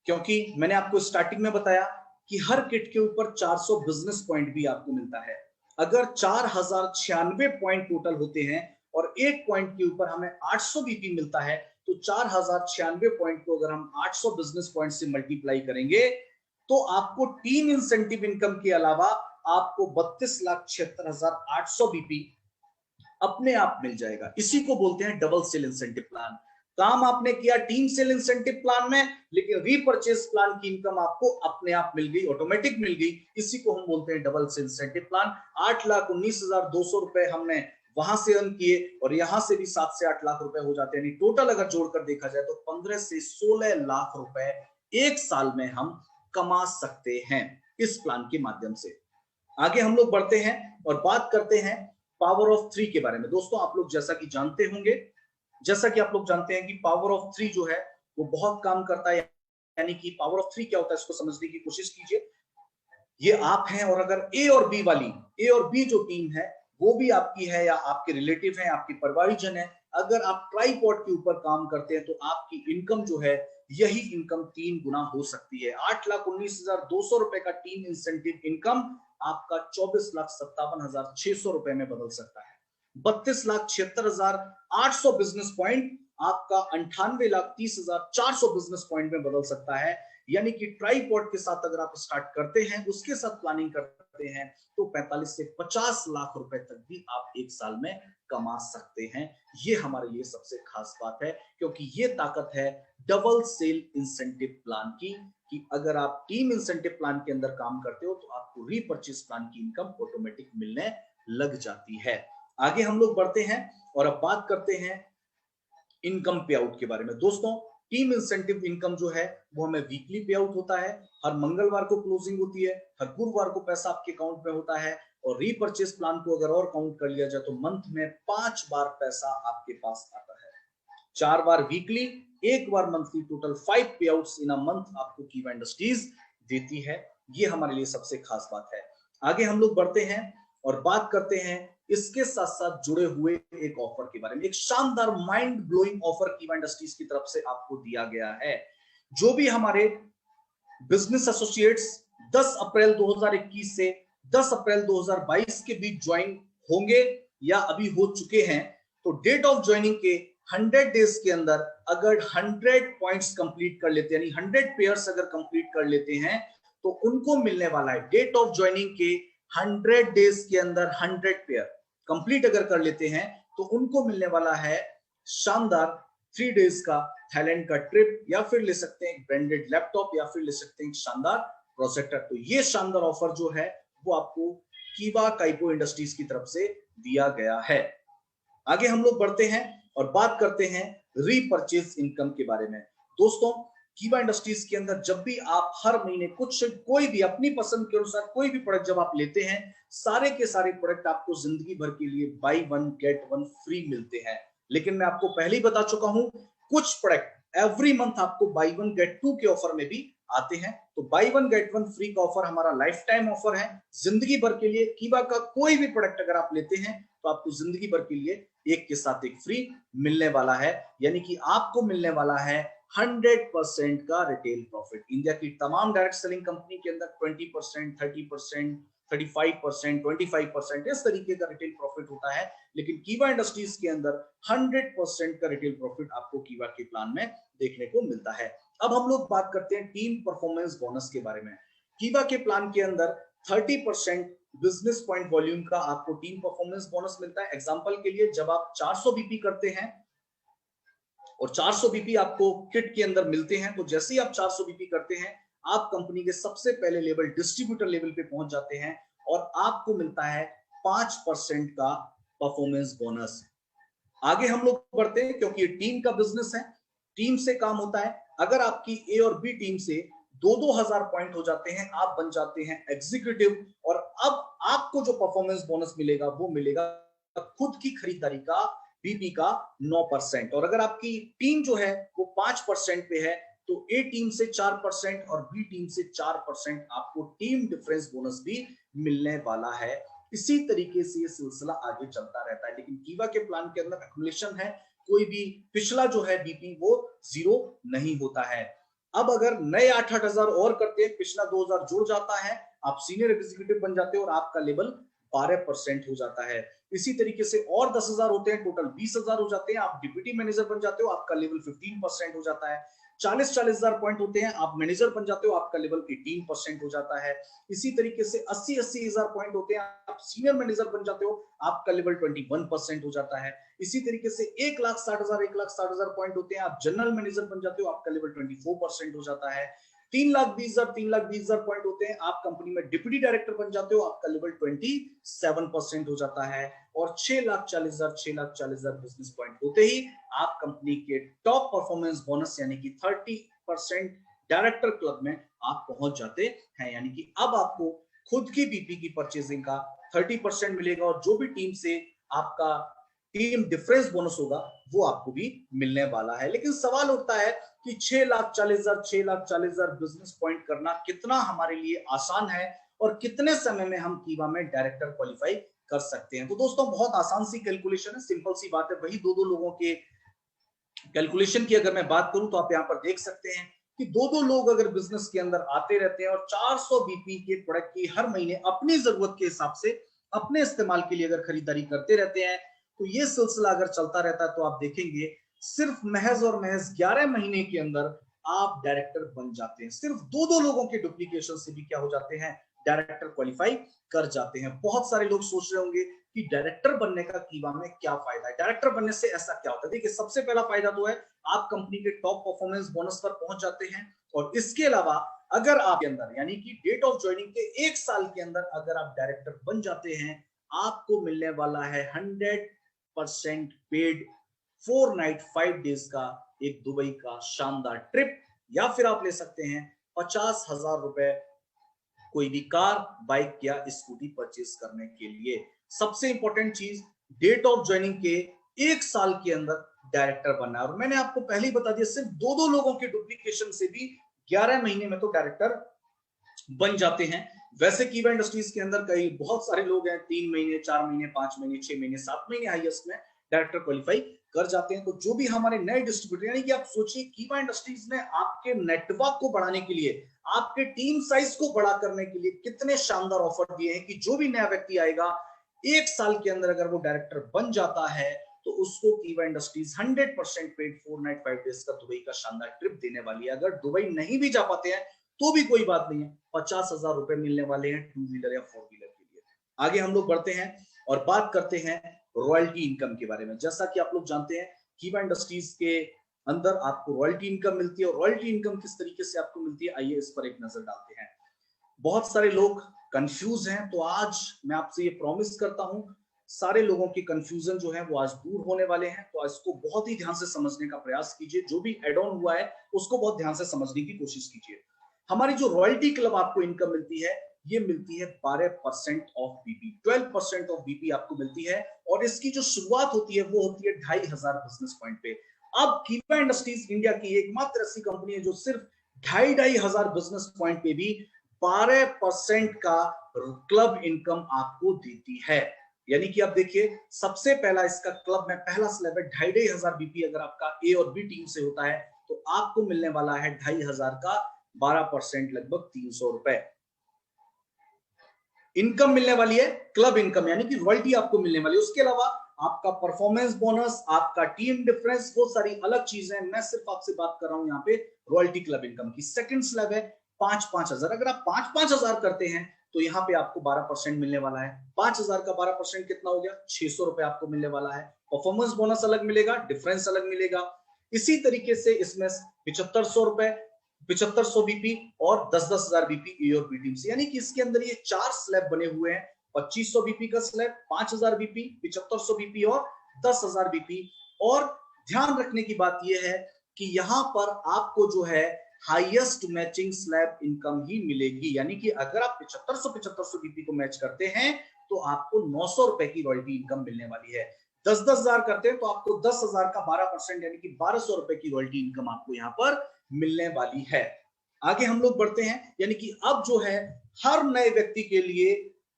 क्योंकि मैंने आपको स्टार्टिंग में बताया कि हर किट के ऊपर 400 बिजनेस पॉइंट भी आपको मिलता है। अगर 4096 पॉइंट टोटल होते हैं और एक पॉइंट के ऊपर हमें 800 बीपी मिलता है, तो 4096 पॉइंट को अगर हम 800 बिजनेस पॉइंट से मल्टीप्लाई करेंगे तो आपको टीम इंसेंटिव इनकम के अलावा आपको 32,76,800 बीपी अपने आप मिल जाएगा। इसी को बोलते हैं डबल सेल इंसेंटिव प्लान। काम आपने किया टीम सेल इंसेंटिव प्लान में, लेकिन रीपर्चेस प्लान की इनकम आपको अपने आप मिल गई, ऑटोमेटिक मिल गई। इसी को हम बोलते हैं डबल सेल इंसेंटिव प्लान। 8,19,200 रुपए हमने वहां से अर्न किए और यहां से भी 7 से 8 लाख रुपए हो जाते हैं। टोटल अगर जोड़कर देखा जाए तो 15 से 16 लाख रुपए एक साल में हम कमा सकते हैं इस प्लान के माध्यम से। आगे हम लोग बढ़ते हैं और बात करते हैं पावर ऑफ 3 के बारे में। दोस्तों, आप लोग जैसा कि जानते होंगे, जैसा कि आप लोग जानते हैं कि पावर ऑफ 3 जो है वो बहुत काम करता है। यानी कि पावर ऑफ 3 क्या होता है, इसको समझने की कोशिश कीजिए। ये आप हैं और अगर ए और बी वाली, ए और बी जो टीम है वो भी आपकी है या आपके रिलेटिव हैं, आपके परिवारजन है, अगर आप ट्राइपॉड के ऊपर काम करते हैं तो आपकी इनकम जो है यही इनकम 3 गुना हो सकती है। 8,19,200 रुपए का टीम इंसेंटिव इनकम आपका 24,57,600 रुपए में बदल सकता है। 32,76,800 बिजनेस पॉइंट आपका 98,30,400 बिजनेस पॉइंट में बदल सकता है। यानी कि ट्राइपॉड के साथ अगर आप स्टार्ट करते हैं, उसके साथ प्लानिंग करते हैं, तो 45 से 50 लाख रुपए तक भी आप एक साल में कमा सकते हैं। ये हमारे लिए सबसे खास बात है, क्योंकि ये ताकत है डबल सेल इंसेंटिव प्लान की, कि अगर आप टीम इंसेंटिव प्लान के अंदर काम करते हो तो आपको रीपर्चेस प्लान की इनकम ऑटोमेटिक मिलने लग जाती है। आगे हम लोग बढ़ते हैं और अब बात करते हैं इनकम पे आउट के बारे में। दोस्तों, टीम इंसेंटिव इनकम जो है वो हमें वीकली पे आउट होता है, हर मंगलवार को क्लोजिंग होती है, हर गुरुवार को पैसा आपके अकाउंट में होता है, और रीपर्चेस प्लान को अगर और काउंट कर लिया जाए तो मंथ में 5 बार पैसा आपके पास आता है। 4 बार वीकली, 1 बार मंथली, टोटल 5 पे आउट्स इन अ मंथ आपको कीवा इंडस्ट्रीज देती है। ये हमारे लिए सबसे खास बात है। आगे हम लोग बढ़ते हैं और बात करते हैं इसके साथ साथ जुड़े हुए एक ऑफर के बारे में। एक शानदार माइंड ब्लोइंग ऑफर कीवा इंडस्ट्रीज की तरफ से आपको दिया गया है। जो भी हमारे बिजनेस एसोसिएट्स 10 अप्रैल 2021 से 10 अप्रैल 2022 के बीच ज्वाइन होंगे या अभी हो चुके हैं, तो डेट ऑफ ज्वाइनिंग के 100 डेज के अंदर अगर 100 पॉइंट्स कंप्लीट कर लेते हैं, यानी 100 पेयर्स अगर कंप्लीट कर लेते हैं, तो उनको मिलने वाला है डेट ऑफ ज्वाइनिंग के 100 डेज के अंदर 100 पेयर कंप्लीट अगर कर लेते हैं तो उनको मिलने वाला है शानदार 3 डेज का थाईलैंड का ट्रिप, या फिर ले सकते हैं ब्रांडेड लैपटॉप, या फिर ले सकते हैं शानदार प्रोजेक्टर। तो ये शानदार ऑफर जो है वो आपको कीवा काइपो इंडस्ट्रीज की तरफ से दिया गया है। आगे हम लोग बढ़ते हैं और बात करते हैं रीपर्चेज इनकम के बारे में। दोस्तों, कीवा इंडस्ट्रीज के अंदर जब भी आप हर महीने कोई भी अपनी पसंद के अनुसार कोई भी प्रोडक्ट जब आप लेते हैं, सारे के सारे प्रोडक्ट आपको जिंदगी भर के लिए बाई 1 गेट 1 फ्री मिलते हैं। लेकिन मैं आपको पहले ही बता चुका हूं, कुछ प्रोडक्ट एवरी मंथ आपको बाई 1 गेट 2 के ऑफर में भी आते हैं। तो बाई 1 गेट 1 फ्री का ऑफर हमारा लाइफ टाइम ऑफर है, जिंदगी भर के लिए। कीवा का कोई भी प्रोडक्ट अगर आप लेते हैं तो आपको जिंदगी भर के लिए एक के साथ एक फ्री मिलने वाला है, यानी कि आपको मिलने वाला है 100% का रिटेल प्रॉफिट। इंडिया की तमाम डायरेक्ट सेलिंग कंपनी के अंदर 20%, 30%, 35%, 25% इस तरीके का रिटेल प्रॉफिट होता है, लेकिन कीवा इंडस्ट्रीज के अंदर 100% का रिटेल प्रॉफिट आपको कीवा के प्लान में देखने को मिलता है। अब हम लोग बात करते हैं टीम परफॉर्मेंस बोनस के बारे में। कीवा के प्लान के अंदर 30% बिजनेस पॉइंट वॉल्यूम का आपको टीम परफॉर्मेंस बोनस मिलता है। एग्जांपल के लिए, जब आप 400 बीपी करते हैं और 400 बीपी आपको किट के अंदर मिलते हैं, तो जैसे ही आप 400 बीपी करते हैं, आप कंपनी के सबसे पहले लेवल डिस्ट्रीब्यूटर लेवल पे पहुंच जाते हैं और आपको मिलता है 5% का परफॉर्मेंस बोनस। आगे हम लोग बढ़ते हैं, क्योंकि ये टीम का बिजनेस है, टीम से काम होता है। अगर आपकी ए और बी टीम से 2-2 हजार पॉइंट हो जाते हैं, आप बन जाते हैं एग्जीक्यूटिव, और अब आपको जो परफॉर्मेंस बोनस मिलेगा वो मिलेगा खुद की खरीदारी का बीपी का 9%। और अगर आपकी टीम जो है वो 5% पे है, तो ए टीम से 4% और बी टीम से 4% आपको टीम डिफरेंस बोनस भी मिलने वाला है। इसी तरीके से ये सिलसिला आगे चलता रहता है, लेकिन कीवा के प्लान के अंदर एक्युमुलेशन है, कोई भी पिछला जो है बीपी वो 0 नहीं होता है। अब अगर नए 8-8 हजार और करते हैं, पिछला 2000 जुड़ जाता है, आप सीनियर एग्जीक्यूटिव बन जाते हो और आपका लेवल 12% हो जाता है। इसी तरीके से और 10,000 होते हैं, टोटल 20,000 हो जाते हैं, आप डिप्यूटी मैनेजर बन जाते हो, आपका लेवल 15% हो जाता है। 40-40 हजार पॉइंट होते हैं, आप मैनेजर बन जाते हो, आपका लेवल 18% हो जाता है। इसी तरीके से 80-80 हजार पॉइंट होते हैं, आप सीनियर मैनेजर बन जाते हो, आपका लेवल 21% हो जाता है। इसी तरीके से 1,60,000 पॉइंट होते हैं, आप जनरल मैनेजर बन जाते हो, आपका लेवल 24% हो जाता है। 3,20,000 पॉइंट होते हैं, आप कंपनी में डिप्टी डायरेक्टर बन जाते हो, आपका लेवल 27% हो जाता है। और 6,40,000 बिजनेस पॉइंट होते ही आप कंपनी के टॉप परफॉर्मेंस बोनस यानी कि 30% डायरेक्टर क्लब में आप पहुंच जाते हैं। यानी कि अब आपको खुद की बीपी की परचेजिंग का 30% मिलेगा, और जो भी टीम से आपका टीम डिफरेंस बोनस होगा वो आपको भी मिलने वाला है। लेकिन सवाल उठता है कि 6,40,000 बिजनेस पॉइंट करना कितना हमारे लिए आसान है, और कितने समय में हम कीवा में डायरेक्टर क्वालिफाई कर सकते हैं। तो दोस्तों, बहुत आसान सी कैलकुलेशन है, सिंपल सी बात है। वही 2-2 लोगों के कैलकुलेशन की अगर मैं बात करूं तो आप यहां पर देख सकते हैं कि 2-2 लोग अगर बिजनेस के अंदर आते रहते हैं और 400 बीपी के प्रोडक्ट की हर महीने अपनी जरूरत के हिसाब से अपने इस्तेमाल के लिए अगर खरीदारी करते रहते हैं, तो ये सिलसिला अगर चलता रहता है तो आप देखेंगे सिर्फ महज और महज 11 महीने के अंदर आप डायरेक्टर बन जाते हैं। सिर्फ दो दो लोगों के डुप्लीकेशन से भी क्या हो जाते हैं, डायरेक्टर क्वालिफाई कर जाते हैं। बहुत सारे लोग सोच रहे होंगे कि डायरेक्टर बनने का कीवा में क्या फायदा है, डायरेक्टर बनने से ऐसा क्या होता है। देखिए, सबसे पहला फायदा तो है आप कंपनी के टॉप परफॉर्मेंस बोनस पर पहुंच जाते हैं, और इसके अलावा अगर आप के अंदर यानी कि डेट ऑफ ज्वाइनिंग के 1 साल के अंदर अगर आप डायरेक्टर बन जाते हैं, आपको मिलने वाला है 100% पेड 4 नाइट 5 डेज का एक दुबई का शानदार ट्रिप, या फिर आप ले सकते हैं 50,000 रुपए कोई भी कार, बाइक या स्कूटी परचेज करने के लिए। सबसे इंपॉर्टेंट चीज, डेट ऑफ ज्वाइनिंग के 1 साल के अंदर डायरेक्टर बनना है। और मैंने आपको पहले ही बता दिया, सिर्फ दो दो लोगों के डुप्लीकेशन से भी 11 महीने में तो डायरेक्टर बन जाते हैं। वैसे कीवा इंडस्ट्रीज के अंदर कई बहुत सारे लोग हैं 3 महीने, 4 महीने, 5 महीने, 6 महीने, 7 महीने हाईएस्ट में डायरेक्टर क्वालिफाई कर जाते हैं। तो जो भी हमारे नए डिस्ट्रीब्यूटर, यानी कि आप सोचिए कीवा इंडस्ट्रीज ने आपके नेटवर्क को बढ़ाने के लिए, आपके टीम साइज को बड़ा करने के लिए कितने शानदार ऑफर दिए हैं कि जो भी नया व्यक्ति आएगा 1 साल के अंदर अगर वो डायरेक्टर बन जाता है तो उसको कीवा इंडस्ट्रीज 100% पेड 4 नाइट 5 डेज का दुबई का शानदार ट्रिप देने वाली है। अगर दुबई नहीं भी जा पाते हैं तो भी कोई बात नहीं है, 50,000 रुपए मिलने वाले हैं 2 व्हीलर या 4 व्हीलर के लिए। आगे हम लोग बढ़ते हैं और बात करते हैं रॉयल्टी इनकम के बारे में। जैसा कि आप लोग जानते हैं कीवा इंडस्ट्रीज के अंदर आपको रॉयल्टी इनकम मिलती है, और रॉयल्टी इनकम किस तरीके से आपको मिलती है, आइए इस पर एक नजर डालते हैं। बहुत सारे लोग कंफ्यूज हैं, तो आज मैं आपसे ये प्रॉमिस करता हूं सारे लोगों की कंफ्यूजन जो है वो आज दूर होने वाले हैं। तो इसको बहुत ही ध्यान से समझने का प्रयास कीजिए, जो भी एड ऑन हुआ है उसको बहुत ध्यान से समझने की कोशिश कीजिए। हमारी जो रॉयल्टी क्लब आपको इनकम मिलती है, ये मिलती है 12% ऑफ बीपी, 12% ऑफ बीपी आपको मिलती है, और इसकी जो शुरुआत होती है वो होती है 2,500 बिजनेस पॉइंट पे। अब कीवा इंडस्ट्रीज इंडिया की एकमात्र ऐसी कंपनी है जो सिर्फ 2,500 बिजनेस पॉइंट पे भी 12% का क्लब इनकम आपको देती है। यानी कि आप देखिए, सबसे पहला इसका क्लब में पहला स्लैब है 2,500 बीपी। अगर आपका ए और बी टीम से होता है तो आपको मिलने वाला है 2,500 का 12%, लगभग 300 रुपए इनकम मिलने वाली है, क्लब इनकम यानी कि रॉयल्टी आपको मिलने वाली है। उसके अलावा आपका परफॉर्मेंस बोनस, आपका टीम डिफरेंस, वो सारी अलग चीजें। मैं सिर्फ आपसे बात कर रहा हूं यहाँ पे रॉयल्टी क्लब इनकम की। सेकंड स्लैब है 5,000। अगर आप 5,000 करते हैं तो यहाँ पे आपको 12% मिलने वाला है। 5,000 का 12% कितना हो गया, 600 रुपए आपको मिलने वाला है। परफॉर्मेंस बोनस अलग मिलेगा, डिफरेंस अलग मिलेगा। इसी तरीके से इसमें 7,500 रुपए, 7,500 बीपी और 10,000 बीपी ए और बी टीम से। यानी कि इसके अंदर ये 4 स्लैब बने हुए हैं, 2,500 बीपी का स्लैब, 5,000 बीपी, 7,500 बीपी और 10,000 बीपी। और ध्यान रखने की बात यह है कि यहां पर आपको जो है हाईएस्ट मैचिंग स्लैब इनकम ही मिलेगी। यानी कि अगर आप 7,500 बीपी को मैच करते हैं तो आपको 900 रुपए की रॉयल्टी इनकम मिलने वाली है। 10,000 करते हैं तो आपको 10,000 का 12% यानी कि 1,200 रुपए की रॉयल्टी इनकम आपको यहाँ पर मिलने वाली है। आगे हम लोग बढ़ते हैं, यानी कि अब जो है हर नए व्यक्ति के लिए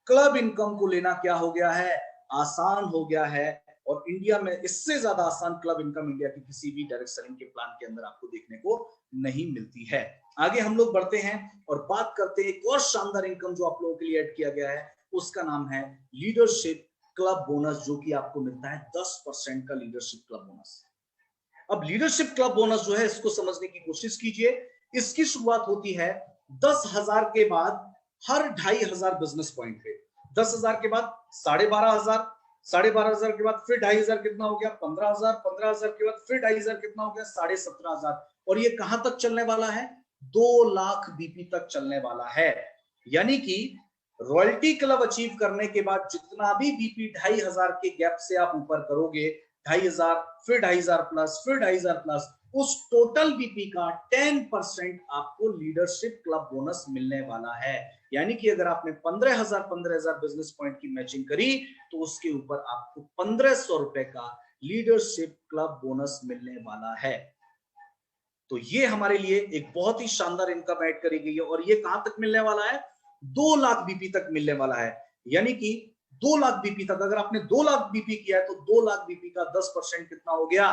क्लब इनकम को लेना क्या हो गया है, आसान हो गया है। और इंडिया में इससे ज्यादा आसान क्लब इनकम इंडिया की किसी भी डायरेक्ट सेलिंग के प्लान के अंदर आपको देखने को नहीं मिलती है। आगे हम लोग बढ़ते हैं और बात करते हैं एक और शानदार इनकम जो आप लोगों के लिए ऐड किया गया है, उसका नाम है लीडरशिप क्लब बोनस, जो कि आपको मिलता है 10% का लीडरशिप क्लब बोनस। अब लीडरशिप क्लब बोनस जो है इसको समझने की कोशिश कीजिए। इसकी शुरुआत होती है 10,000 के बाद हर 2,500 बिजनेस पॉइंट पे। 10,000 के बाद 12,500, 12,500 के बाद फिर 2,500, कितना हो गया 15,000, 15,000 के बाद फिर 2,500, कितना हो गया 17,500। और ये कहां तक चलने वाला है, 2 लाख बीपी तक चलने वाला है। यानी कि रॉयल्टी क्लब अचीव करने के बाद जितना भी बीपी 2,500 के गैप से आप ऊपर करोगे, 2,500 फिर 2,500 प्लस फिर 2,500 प्लस, उस टोटल बीपी का 10% आपको लीडरशिप क्लब बोनस मिलने वाला है। यानी कि अगर आपने 15,000 बिजनेस पॉइंट की मैचिंग करी तो उसके ऊपर आपको 1,500 रुपए का लीडरशिप क्लब बोनस मिलने वाला है। तो ये हमारे लिए एक बहुत ही शानदार इनकम ऐड करी गई है, और ये कहां तक मिलने वाला है, 2 लाख बीपी तक मिलने वाला है। यानी कि 2 लाख बीपी तक, अगर आपने 2 लाख बीपी किया है तो 2 लाख बीपी का 10% कितना हो गया,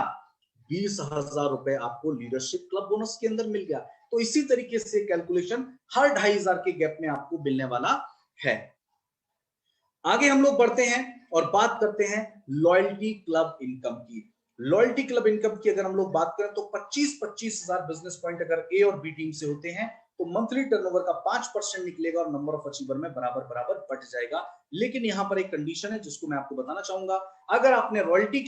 20,000 रुपए आपको लीडरशिप क्लब बोनस के अंदर मिल गया। तो इसी तरीके से कैलकुलेशन हर 2,500 के गैप में आपको मिलने वाला है। आगे हम लोग बढ़ते हैं और बात करते हैं लॉयल्टी क्लब इनकम की। लॉयल्टी क्लब इनकम की अगर हम लोग बात करें तो 25-25 हजार बिजनेस पॉइंट अगर ए और बी टीम से होते हैं तो मंथली टर्नओवर का 5% निकलेगा और नंबर ऑफ अचीवर में बराबर बराबर बढ़ जाएगा। लेकिन यहां पर एक कंडीशन है जिसको मैं आपको बताना चाहूंगा, अगर आपने लॉयल्टी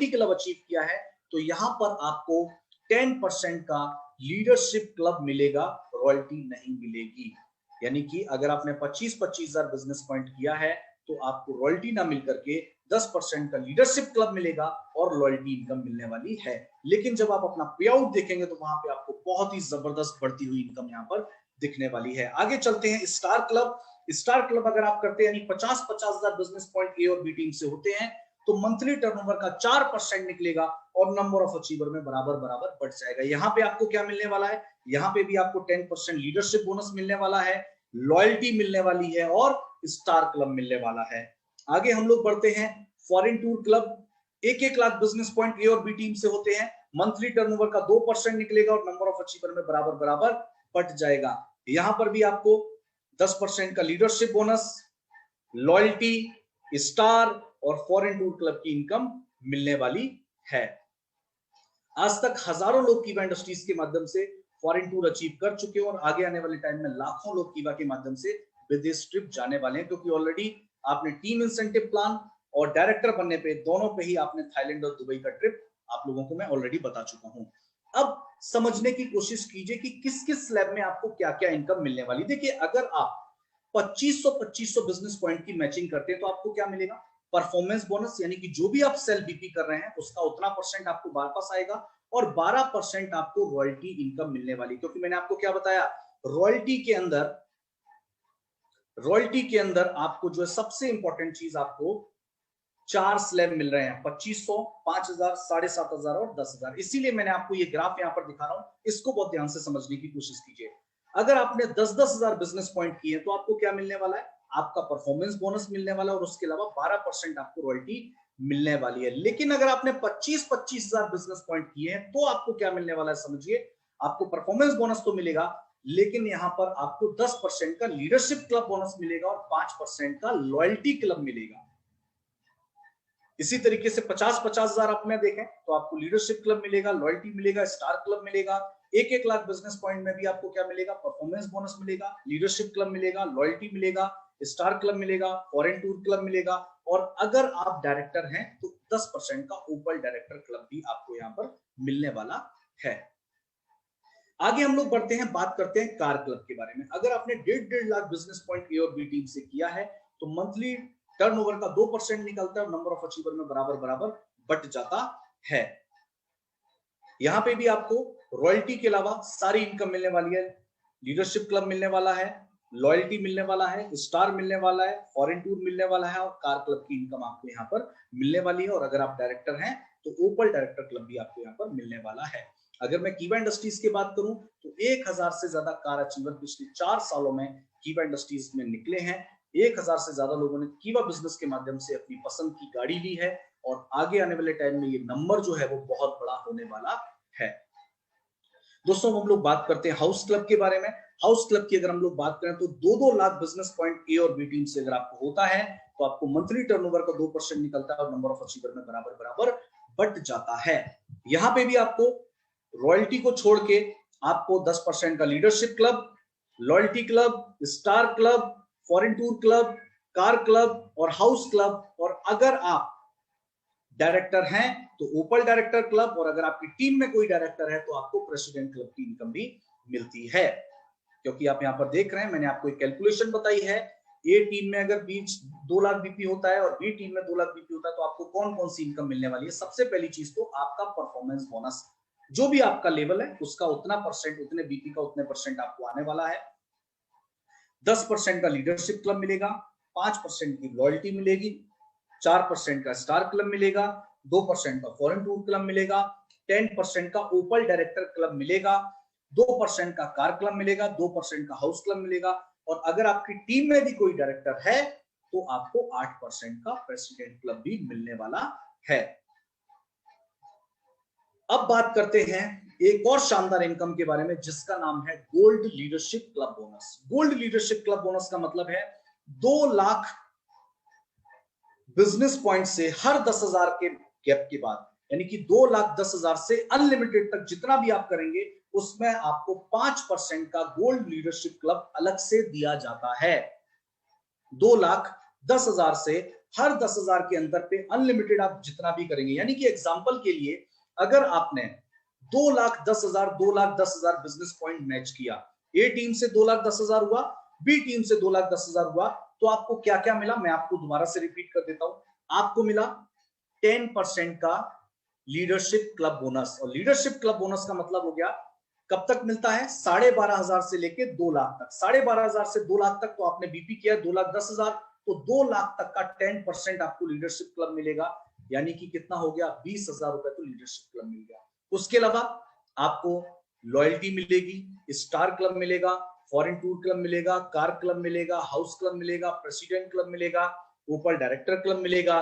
क्लब अचीव किया है तो यहां पर आपको 10% का लीडरशिप क्लब मिलेगा, रॉयल्टी नहीं मिलेगी। यानी कि अगर आपने 25-25 हजार बिजनेस पॉइंट किया है तो आपको रॉयल्टी ना मिलकर के 10% का लीडरशिप क्लब मिलेगा और लॉयल्टी इनकम मिलने वाली है। लेकिन जब आप अपना पे आउट देखेंगे तो वहां पे आपको बहुत ही जबरदस्त बढ़ती हुई इनकम यहाँ पर दिखने वाली है। आगे चलते हैं स्टार क्लब। स्टार क्लब अगर आप करते हैं यानी 50-50 हजार बिजनेस पॉइंट ए और बी टीम से होते हैं तो मंथली टर्नओवर का 4% निकलेगा और नंबर ऑफ अचीवर में बराबर बराबर बढ़ जाएगा। यहाँ पे आपको क्या मिलने वाला है, यहाँ पे भी आपको 10% लीडरशिप बोनस मिलने वाला है, लॉयल्टी मिलने वाली है और स्टार क्लब मिलने वाला है। आगे हम लोग बढ़ते हैं foreign tour club. 1-1 lakh business point A और बी टीम से होते हैं, मंथली टर्नओवर का 2% निकलेगा और नंबर ऑफ अचीवर में बराबर बराबर बढ़ जाएगा। यहां पर भी आपको 10% का लीडरशिप बोनस, लॉयल्टी, स्टार और फॉरेन टूर क्लब की इनकम मिलने वाली है। आज तक हजारों लोग कीवा इंडस्ट्रीज के माध्यम से फॉरेन टूर अचीव कर चुके हैं और आगे आने वाले टाइम में लाखों लोग कीवा के माध्यम से विदेश ट्रिप जाने वाले हैं, क्योंकि ऑलरेडी आपने टीम इंसेंटिव प्लान और डायरेक्टर बनने पे दोनों पे ही आपने थाईलैंड और दुबई का ट्रिप आप लोगों को मैं ऑलरेडी बता चुका हूं। अब समझने की कोशिश कीजिए कि किस किस स्लैब में आपको क्या क्या इनकम मिलने वाली। देखिए, अगर आप 2500 बिजनेस पॉइंट की मैचिंग करते हैं तो आपको क्या मिलेगा, परफॉर्मेंस बोनस, यानी कि जो भी आप सेल बीपी कर रहे हैं उसका उतना परसेंट आपको वापस आएगा और 12% आपको रॉयल्टी इनकम मिलने वाली। क्योंकि मैंने आपको क्या बताया, रॉयल्टी के अंदर आपको जो है सबसे इंपॉर्टेंट चीज, आपको 4 स्लैब मिल रहे हैं, 2500, 5000, 7500 और 10,000। इसीलिए मैंने आपको ये ग्राफ यहां पर दिखा रहा हूं, इसको बहुत ध्यान से समझने की कोशिश कीजिए। अगर आपने 10-10 हजार बिजनेस पॉइंट किए तो आपको क्या मिलने वाला है, आपका परफॉर्मेंस बोनस मिलने वाला है और उसके अलावा 12% आपको रॉयल्टी मिलने वाली है। लेकिन अगर आपने 25-25 हजार बिजनेस पॉइंट किए हैं तो आपको क्या मिलने वाला है, समझिए, आपको परफॉर्मेंस बोनस तो मिलेगा लेकिन यहां पर आपको 10% का लीडरशिप क्लब बोनस मिलेगा और 5% का लॉयल्टी क्लब मिलेगा। इसी तरीके से 50-50 हजार आप में देखें तो आपको लीडरशिप क्लब मिलेगा, लॉयल्टी मिलेगा, स्टार क्लब मिलेगा। 1-1 लाख बिजनेस पॉइंट में भी आपको क्या मिलेगा, परफॉर्मेंस बोनस मिलेगा, लीडरशिप क्लब मिलेगा, लॉयल्टी मिलेगा, स्टार क्लब मिलेगा, फॉरेन टूर क्लब मिलेगा और अगर आप डायरेक्टर हैं तो 10% का ओपल डायरेक्टर क्लब भी आपको यहां पर मिलने वाला है। आगे हम लोग बढ़ते हैं, बात करते हैं कार क्लब के बारे में। अगर आपने 1.5 लाख बिजनेस पॉइंट ए और बी टीम से किया है तो मंथली टर्नओवर का 2% निकलता है और नंबर ऑफ अचीवर में बराबर बराबर बढ़ जाता है। यहां पे भी आपको रॉयल्टी के अलावा सारी इनकम मिलने वाली है, लीडरशिप क्लब मिलने वाला है, लॉयल्टी मिलने वाला है, स्टार मिलने वाला है, फॉरेन टूर मिलने वाला है और कार क्लब की इनकम आपको यहां पर मिलने वाली है। और अगर आप डायरेक्टर हैं तो ओपल डायरेक्टर क्लब भी आपको यहां पर मिलने वाला है। अगर मैं कीवा इंडस्ट्रीज की बात करूं तो 1000 से ज्यादा कार अचीवर पिछले 4 सालों में कीवा इंडस्ट्रीज में निकले हैं। 1000 से ज्यादा लोगों ने कीवा बिजनेस के माध्यम से अपनी पसंद की गाड़ी ली है और आगे आने वाले टाइम में ये नंबर जो है वो बहुत बड़ा होने वाला है। दोस्तों, हम लोग बात करते हैं हाउस क्लब के बारे में। हाउस क्लब की अगर हम लोग बात करें तो 2-2 लाख बिजनेस पॉइंट ए और बी टीम से अगर आपको होता है तो आपको मंथली टर्नओवर का 2% निकलता है और नंबर ऑफ अचीवर में बराबर बराबर बढ़ जाता है। यहां पे भी आपको रॉयल्टी को छोड़ के आपको 10% का leadership club, loyalty club, star club, foreign tour club, car club और हाउस क्लब, और अगर आप डायरेक्टर हैं तो ओपल डायरेक्टर क्लब, और अगर आपकी टीम में कोई डायरेक्टर है तो आपको प्रेसिडेंट क्लब की इनकम भी मिलती है। क्योंकि आप यहां पर देख रहे हैं, मैंने आपको एक कैलकुलेशन बताई है, ए टीम में अगर बीच 2 लाख बीपी होता है और बी टीम में 2 लाख बीपी होता है तो आपको कौन कौन सी इनकम मिलने वाली है। सबसे पहली चीज तो आपका परफॉर्मेंस बोनस, जो भी आपका लेवल है उसका उतना परसेंट, उतने बीपी का उतने परसेंट आपको आने वाला है। 10% का लीडरशिप क्लब मिलेगा, 5% की लॉयल्टी मिलेगी, 4% का स्टार क्लब मिलेगा, 2% का फॉरेन टूर क्लब मिलेगा, 10% का ओपल डायरेक्टर क्लब मिलेगा, 2% का कार क्लब मिलेगा, 2% का हाउस क्लब मिलेगा और अगर आपकी टीम में भी कोई डायरेक्टर है तो आपको 8% का प्रेसिडेंट क्लब भी मिलने वाला है। अब बात करते हैं एक और शानदार इनकम के बारे में जिसका नाम है gold leadership club bonus. Gold leadership club bonus का मतलब है 2 लाख बिजनेस पॉइंट से हर 10,000 के गैप के बाद यानी कि 2,10,000 से अनलिमिटेड तक जितना भी आप करेंगे उसमें आपको 5% का गोल्ड लीडरशिप क्लब अलग से दिया जाता है। 2,10,000 से हर 10,000 के अंदर पे अनलिमिटेड आप जितना भी करेंगे, यानी कि एग्जांपल के लिए अगर आपने 2,10,000 बिजनेस पॉइंट मैच किया, ए टीम से 2,10,000 हुआ, बी टीम से 2,10,000 हुआ, तो आपको क्या क्या मिला मैं आपको दोबारा से रिपीट कर देता हूं। आपको मिला 10% का लीडरशिप क्लब बोनस, और लीडरशिप क्लब बोनस का मतलब हो गया कब तक मिलता है, 12,500 से लेके 2 लाख तक। 12,500 से 2 लाख तक तो आपने बीपी किया 2,10,000, तो 2 लाख तक का 10% आपको लीडरशिप क्लब मिलेगा, यानी कि कितना हो गया 20,000 रुपए तो लीडरशिप क्लब मिल गया। उसके अलावा आपको लॉयल्टी मिलेगी, स्टार क्लब मिलेगा, फॉरेन टूर क्लब मिलेगा, कार क्लब मिलेगा, हाउस क्लब मिलेगा, प्रेसिडेंट क्लब मिलेगा, ओपल डायरेक्टर क्लब मिलेगा।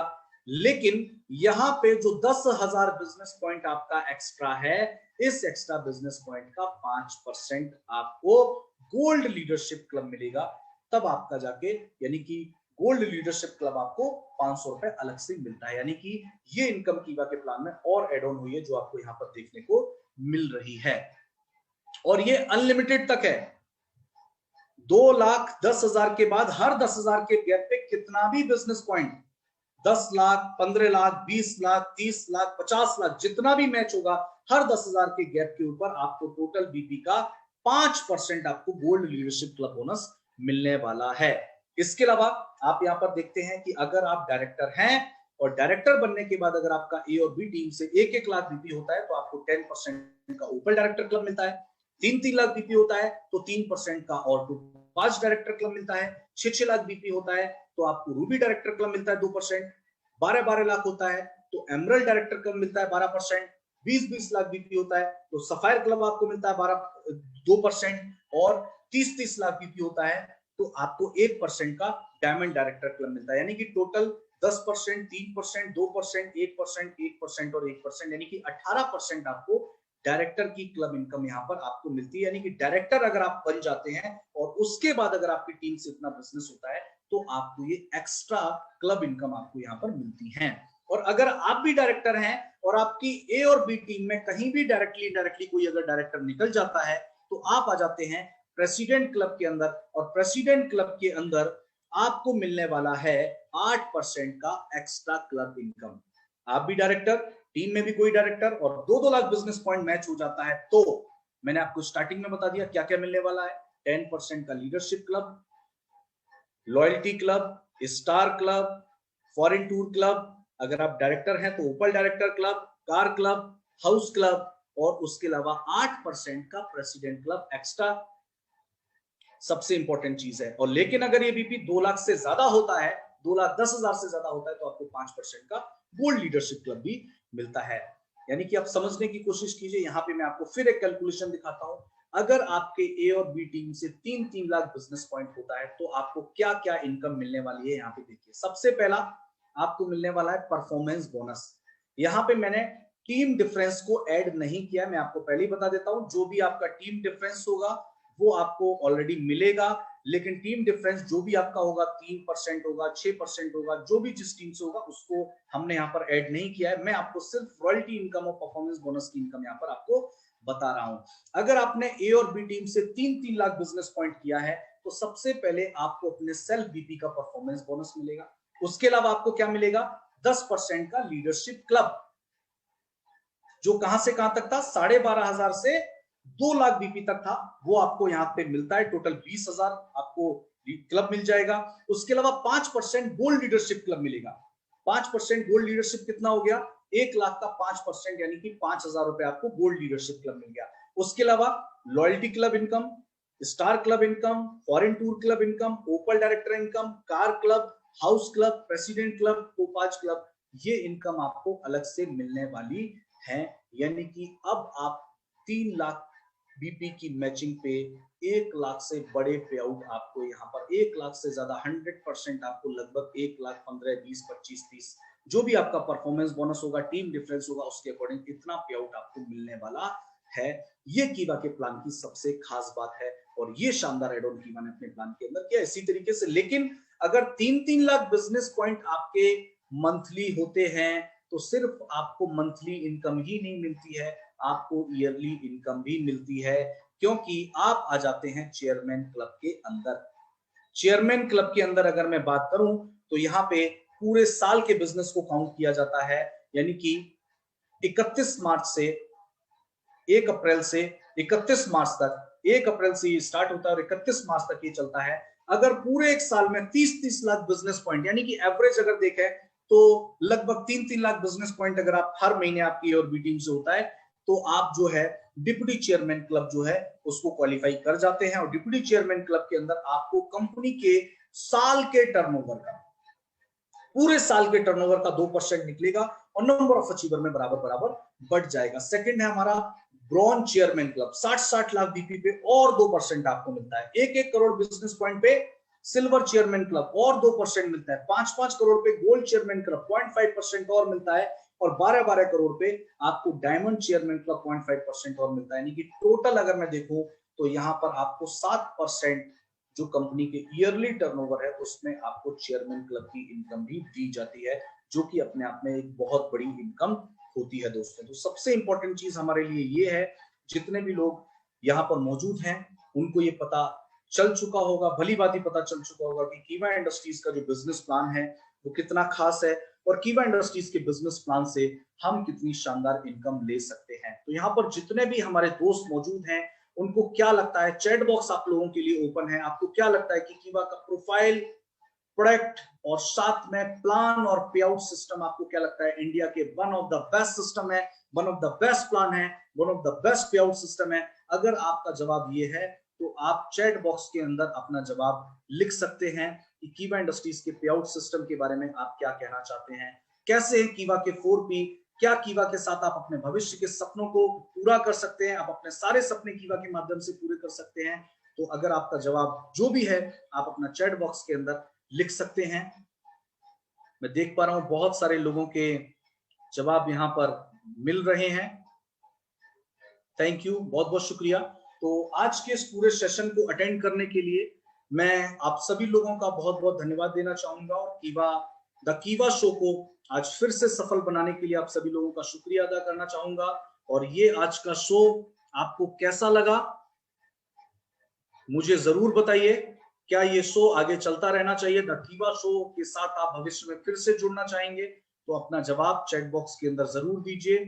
लेकिन यहां पे जो 10,000 बिजनेस पॉइंट आपका एक्स्ट्रा है, इस एक्स्ट्रा बिजनेस पॉइंट का 5% आपको गोल्ड लीडरशिप क्लब मिलेगा। तब आपका जाके यानी कि गोल्ड लीडरशिप क्लब आपको 500 रुपए अलग से मिलता है, यानी कि ये इनकम कीवा के प्लान में और एड ऑन हुई है जो आपको यहां पर देखने को मिल रही है, और ये अनलिमिटेड तक है। 2,10,000 के बाद हर 10,000 के गैप पे कितना भी बिजनेस पॉइंट 10 लाख, 15 लाख, 20 लाख, 30 लाख, 50 लाख जितना भी मैच होगा, हर 10,000 के गैप के ऊपर आपको टोटल बीपी का 5% आपको गोल्ड लीडरशिप क्लब बोनस मिलने वाला है। इसके अलावा आप यहां पर देखते हैं कि अगर आप डायरेक्टर हैं और डायरेक्टर बनने के बाद अगर आपका ए और बी टीम से 1-1 लाख बीपी होता है तो आपको 10% का ओपन डायरेक्टर क्लब मिलता है। 3-3 लाख बीपी होता है तो 3% का और 5 डायरेक्टर क्लब मिलता है। 6-6 लाख बीपी होता है तो आपको रूबी डायरेक्टर क्लब मिलता है 2%। 12-12 लाख होता है तो एमरल्ड डायरेक्टर क्लब मिलता है 12%। 20-20 लाख बीपी होता है तो सफायर क्लब आपको मिलता है 2%, और 30-30 लाख बीपी होता है तो आपको 1% का डायमंड डायरेक्टर क्लब मिलता है, यानी कि टोटल 10%, 3%, 2%, 1%, 1% और 1%, यानी कि 18% आपको डायरेक्टर की क्लब इनकम यहां पर आपको मिलती है। यानी कि डायरेक्टर अगर आप बन जाते हैं और उसके बाद अगर आपकी टीम से इतना बिजनेस होता है तो आपको ये एक्स्ट्रा क्लब इनकम आपको यहां पर मिलती है। और अगर आप भी डायरेक्टर हैं और आपकी ए और बी टीम में कहीं भी डायरेक्टली कोई अगर डायरेक्टर निकल जाता है तो आप आ जाते हैं प्रेसिडेंट क्लब के अंदर, और प्रेसिडेंट क्लब के अंदर आपको मिलने वाला है 8% का एक्स्ट्रा क्लब इनकम। आप भी डायरेक्टर, टीम में भी कोई डायरेक्टर, और 2-2 लाख बिजनेस पॉइंट मैच हो जाता है तो मैंने आपको स्टार्टिंग में बता दिया क्या क्या मिलने वाला है। 10% का leadership club, loyalty club, star club, foreign tour club, अगर आप डायरेक्टर हैं तो opal director club, car club, house club, और उसके अलावा 8% का प्रेसिडेंट क्लब एक्स्ट्रा सबसे इंपॉर्टेंट चीज है। और लेकिन अगर ये बीपी 2 लाख से ज्यादा होता है, 2,10,000 से ज्यादा होता है तो आपको 5% का गोल्ड लीडरशिप क्लब भी मिलता है। यानी कि आप समझने की कोशिश कीजिए। यहां पे मैं आपको फिर एक कैलकुलेशन दिखाता हूं। अगर आपके ए और बी टीम से 3-3 लाख बिजनेस पॉइंट होता है तो आपको क्या क्या इनकम मिलने वाली है, यहाँ पे देखिए। सबसे पहला आपको मिलने वाला है परफॉर्मेंस बोनस। यहाँ पे मैंने टीम डिफरेंस को ऐड नहीं किया, मैं आपको पहले ही बता देता हूं। जो भी आपका टीम डिफरेंस होगा वो आपको ऑलरेडी मिलेगा, लेकिन टीम डिफरेंस जो भी आपका होगा 3% होगा, 6% होगा, जो भी जिस टीम से होगा उसको हमने यहाँ पर ऐड नहीं किया है। मैं आपको सिर्फ रॉयल्टी इनकम और परफॉर्मेंस बोनस की इनकम यहाँ पर आपको बता रहा हूं। अगर आपने ए और बी टीम से 3-3 लाख बिजनेस पॉइंट किया है तो सबसे पहले आपको अपने सेल्फ बीपी का परफॉर्मेंस बोनस मिलेगा। उसके अलावा आपको क्या मिलेगा, 10% का लीडरशिप क्लब, जो कहां से कहां तक था, 12,500 से 2 लाख बीपी तक था, वो आपको यहां पे मिलता है। टोटल 20,000 आपको क्लब मिल जाएगा। उसके अलावा 5% गोल्ड लीडरशिप क्लब मिलेगा। 5% गोल्ड लीडरशिप कितना हो गया, 1 लाख का 5%, यानी कि 5,000 रुपए आपको गोल्ड लीडरशिप क्लब मिल गया। उसके अलावा loyalty club income, star club income, foreign tour club income, opal director income, car club, house club, president club, topaz club, ये इनकम आपको अलग से मिलने वाली है। यानी कि अब आप 3 लाख बीपी की मैचिंग पे 1 लाख से बड़े पे आउट आपको यहाँ पर 1 लाख से ज्यादा 100% आपको लगभग 1 लाख 15, 20, 25, 30 जो भी आपका परफॉर्मेंस बोनस होगा, टीम डिफरेंस होगा, उसके अकॉर्डिंग इतना पे आउट आपको मिलने वाला है। ये कीवा के प्लान की सबसे खास बात है, और ये शानदार एड ऑन कीवा ने अपने प्लान के अंदर किया इसी तरीके से। लेकिन अगर 3-3 लाख बिजनेस पॉइंट आपके मंथली होते हैं तो सिर्फ आपको मंथली इनकम ही नहीं मिलती है, आपको ईयरली इनकम भी मिलती है, क्योंकि आप आ जाते हैं चेयरमैन क्लब के अंदर। चेयरमैन क्लब के अंदर अगर मैं बात करूं तो यहाँ पे पूरे साल के बिजनेस को काउंट किया जाता है, यानी कि 31 मार्च से 1 अप्रैल से 31 मार्च तक, 1 अप्रैल से ये स्टार्ट होता है और 31 मार्च तक ये चलता है। अगर पूरे एक साल में 30-30 लाख बिजनेस पॉइंट, यानी कि एवरेज अगर देखें तो लगभग 3-3 लाख बिजनेस पॉइंट अगर आप हर महीने आपकी और बी टीम से होता है, तो आप जो है डिप्टी चेयरमैन क्लब जो है उसको क्वालिफाई कर जाते हैं। और डिप्टी चेयरमैन क्लब के अंदर आपको कंपनी के साल के टर्नओवर का, पूरे साल के टर्नओवर का 2% निकलेगा और नंबर ऑफ अचीवर में बराबर बराबर बढ़ जाएगा। सेकंड है हमारा bronze chairman club, 60-60 lakh BP पे और 2% आपको मिलता है। 1-1 करोड़ बिजनेस पॉइंट पे सिल्वर चेयरमैन क्लब और 2% मिलता है। 5-5 करोड़ पे गोल्ड चेयरमैन क्लब 0.5% और मिलता है और 12-12 करोड़ पे आपको डायमंड चेयरमैन क्लब 0.5% और मिलता है। यानी कि टोटल अगर मैं देखूं तो यहाँ पर आपको 7% जो कंपनी के ईयरली टर्नओवर है उसमें आपको चेयरमैन क्लब की इनकम भी दी जाती है, जो कि अपने आप में एक बहुत बड़ी इनकम होती है दोस्तों। तो सबसे इंपॉर्टेंट चीज हमारे लिए ये है, जितने भी लोग यहाँ पर मौजूद हैं उनको ये पता चल चुका होगा, भली भांति पता चल चुका होगा कि कीवा इंडस्ट्रीज का जो बिजनेस प्लान है वो कितना खास है और कीवा इंडस्ट्रीज के बिजनेस प्लान से हम कितनी शानदार इनकम ले सकते हैं। तो यहाँ पर जितने भी हमारे दोस्त मौजूद हैं उनको क्या लगता है, चैट बॉक्स आप लोगों के लिए ओपन है, आपको क्या लगता है कि कीवा का प्रोफाइल, प्रोडक्ट और साथ में प्लान और पे आउट सिस्टम आपको क्या लगता है इंडिया के one of the best system है, one of the best plan है, one of the best payout system है? अगर आपका जवाब ये है तो आप चैट बॉक्स के अंदर अपना जवाब लिख सकते हैं कि कीवा इंडस्ट्रीज के पे आउट सिस्टम के बारे में आप क्या कहना चाहते हैं, कैसे कीवा के 4P, क्या कीवा के साथ आप अपने भविष्य के सपनों को पूरा कर सकते हैं, आप अपने सारे सपने कीवा के माध्यम से पूरे कर सकते हैं। तो अगर आपका जवाब जो भी है आप अपना चैट बॉक्स के अंदर लिख सकते हैं। मैं देख पा रहा हूं बहुत सारे लोगों के जवाब यहां पर मिल रहे हैं। थैंक यू, बहुत बहुत शुक्रिया। तो आज के इस पूरे सेशन को अटेंड करने के लिए मैं आप सभी लोगों का बहुत बहुत धन्यवाद देना चाहूंगा और कीवा द कीवा शो को आज फिर से सफल बनाने के लिए आप सभी लोगों का शुक्रिया अदा करना चाहूंगा। और ये आज का शो आपको कैसा लगा मुझे जरूर बताइए। क्या ये शो आगे चलता रहना चाहिए, द कीवा शो के साथ आप भविष्य में फिर से जुड़ना चाहेंगे? तो अपना जवाब चैट बॉक्स के अंदर जरूर दीजिए।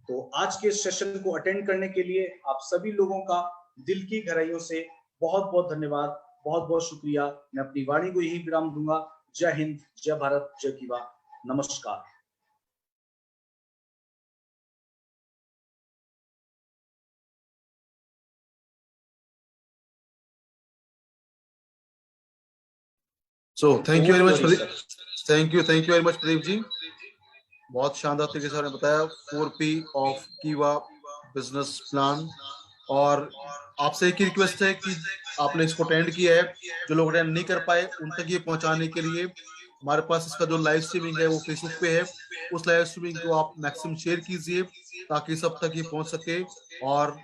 तो आज के सेशन को अटेंड करने के लिए आप सभी लोगों का दिल की गहराइयों से बहुत बहुत धन्यवाद, बहुत बहुत शुक्रिया। मैं अपनी वाणी को यही विराम दूंगा। जय हिंद, जय भारत, जय कीवा, नमस्कार। So thank you very much Pradeep, thank you very much Pradeep ji, बहुत शानदार तरीके से आपने बताया 4P ऑफ कीवा बिजनेस प्लान। और आपसे एक ही रिक्वेस्ट है कि आपने इसको अटेंड किया है, जो लोग अटेंड नहीं कर पाए उन तक ये पहुंचाने के लिए हमारे पास इसका जो लाइव स्ट्रीमिंग है वो फेसबुक पे है, उस लाइव स्ट्रीमिंग को आप मैक्सिमम शेयर कीजिए ताकि सब तक ये पहुंच सके और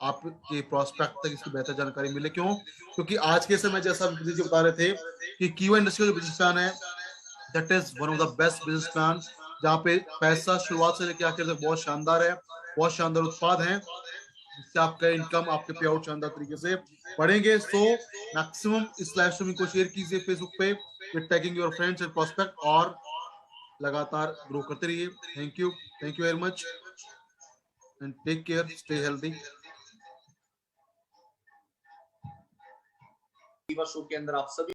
आपके प्रोस्पेक्ट तक इसकी बेहतर जानकारी मिले। क्यों? क्योंकि आज के समय जैसा विजय जी बता रहे थे कि कीवा इंडस्ट्री का जो बिजनेस प्लान है that is one of the best business plan, जहाँ पे पैसा शुरुआत से लेकर आखिर तक बहुत शानदार है, बहुत शानदार उत्पाद है जिससे आपका इनकम, आपके पे आउट शानदार तरीके से बढ़ेंगे। सो मैक्सिमम इस लाइव स्ट्रीमिंग को शेयर कीजिए फेसबुक पे with tagging your friends and prospect और लगातार ग्रो करते रहिए। Thank you very much and take care, stay healthy. Keeva show के अंदर आप सभी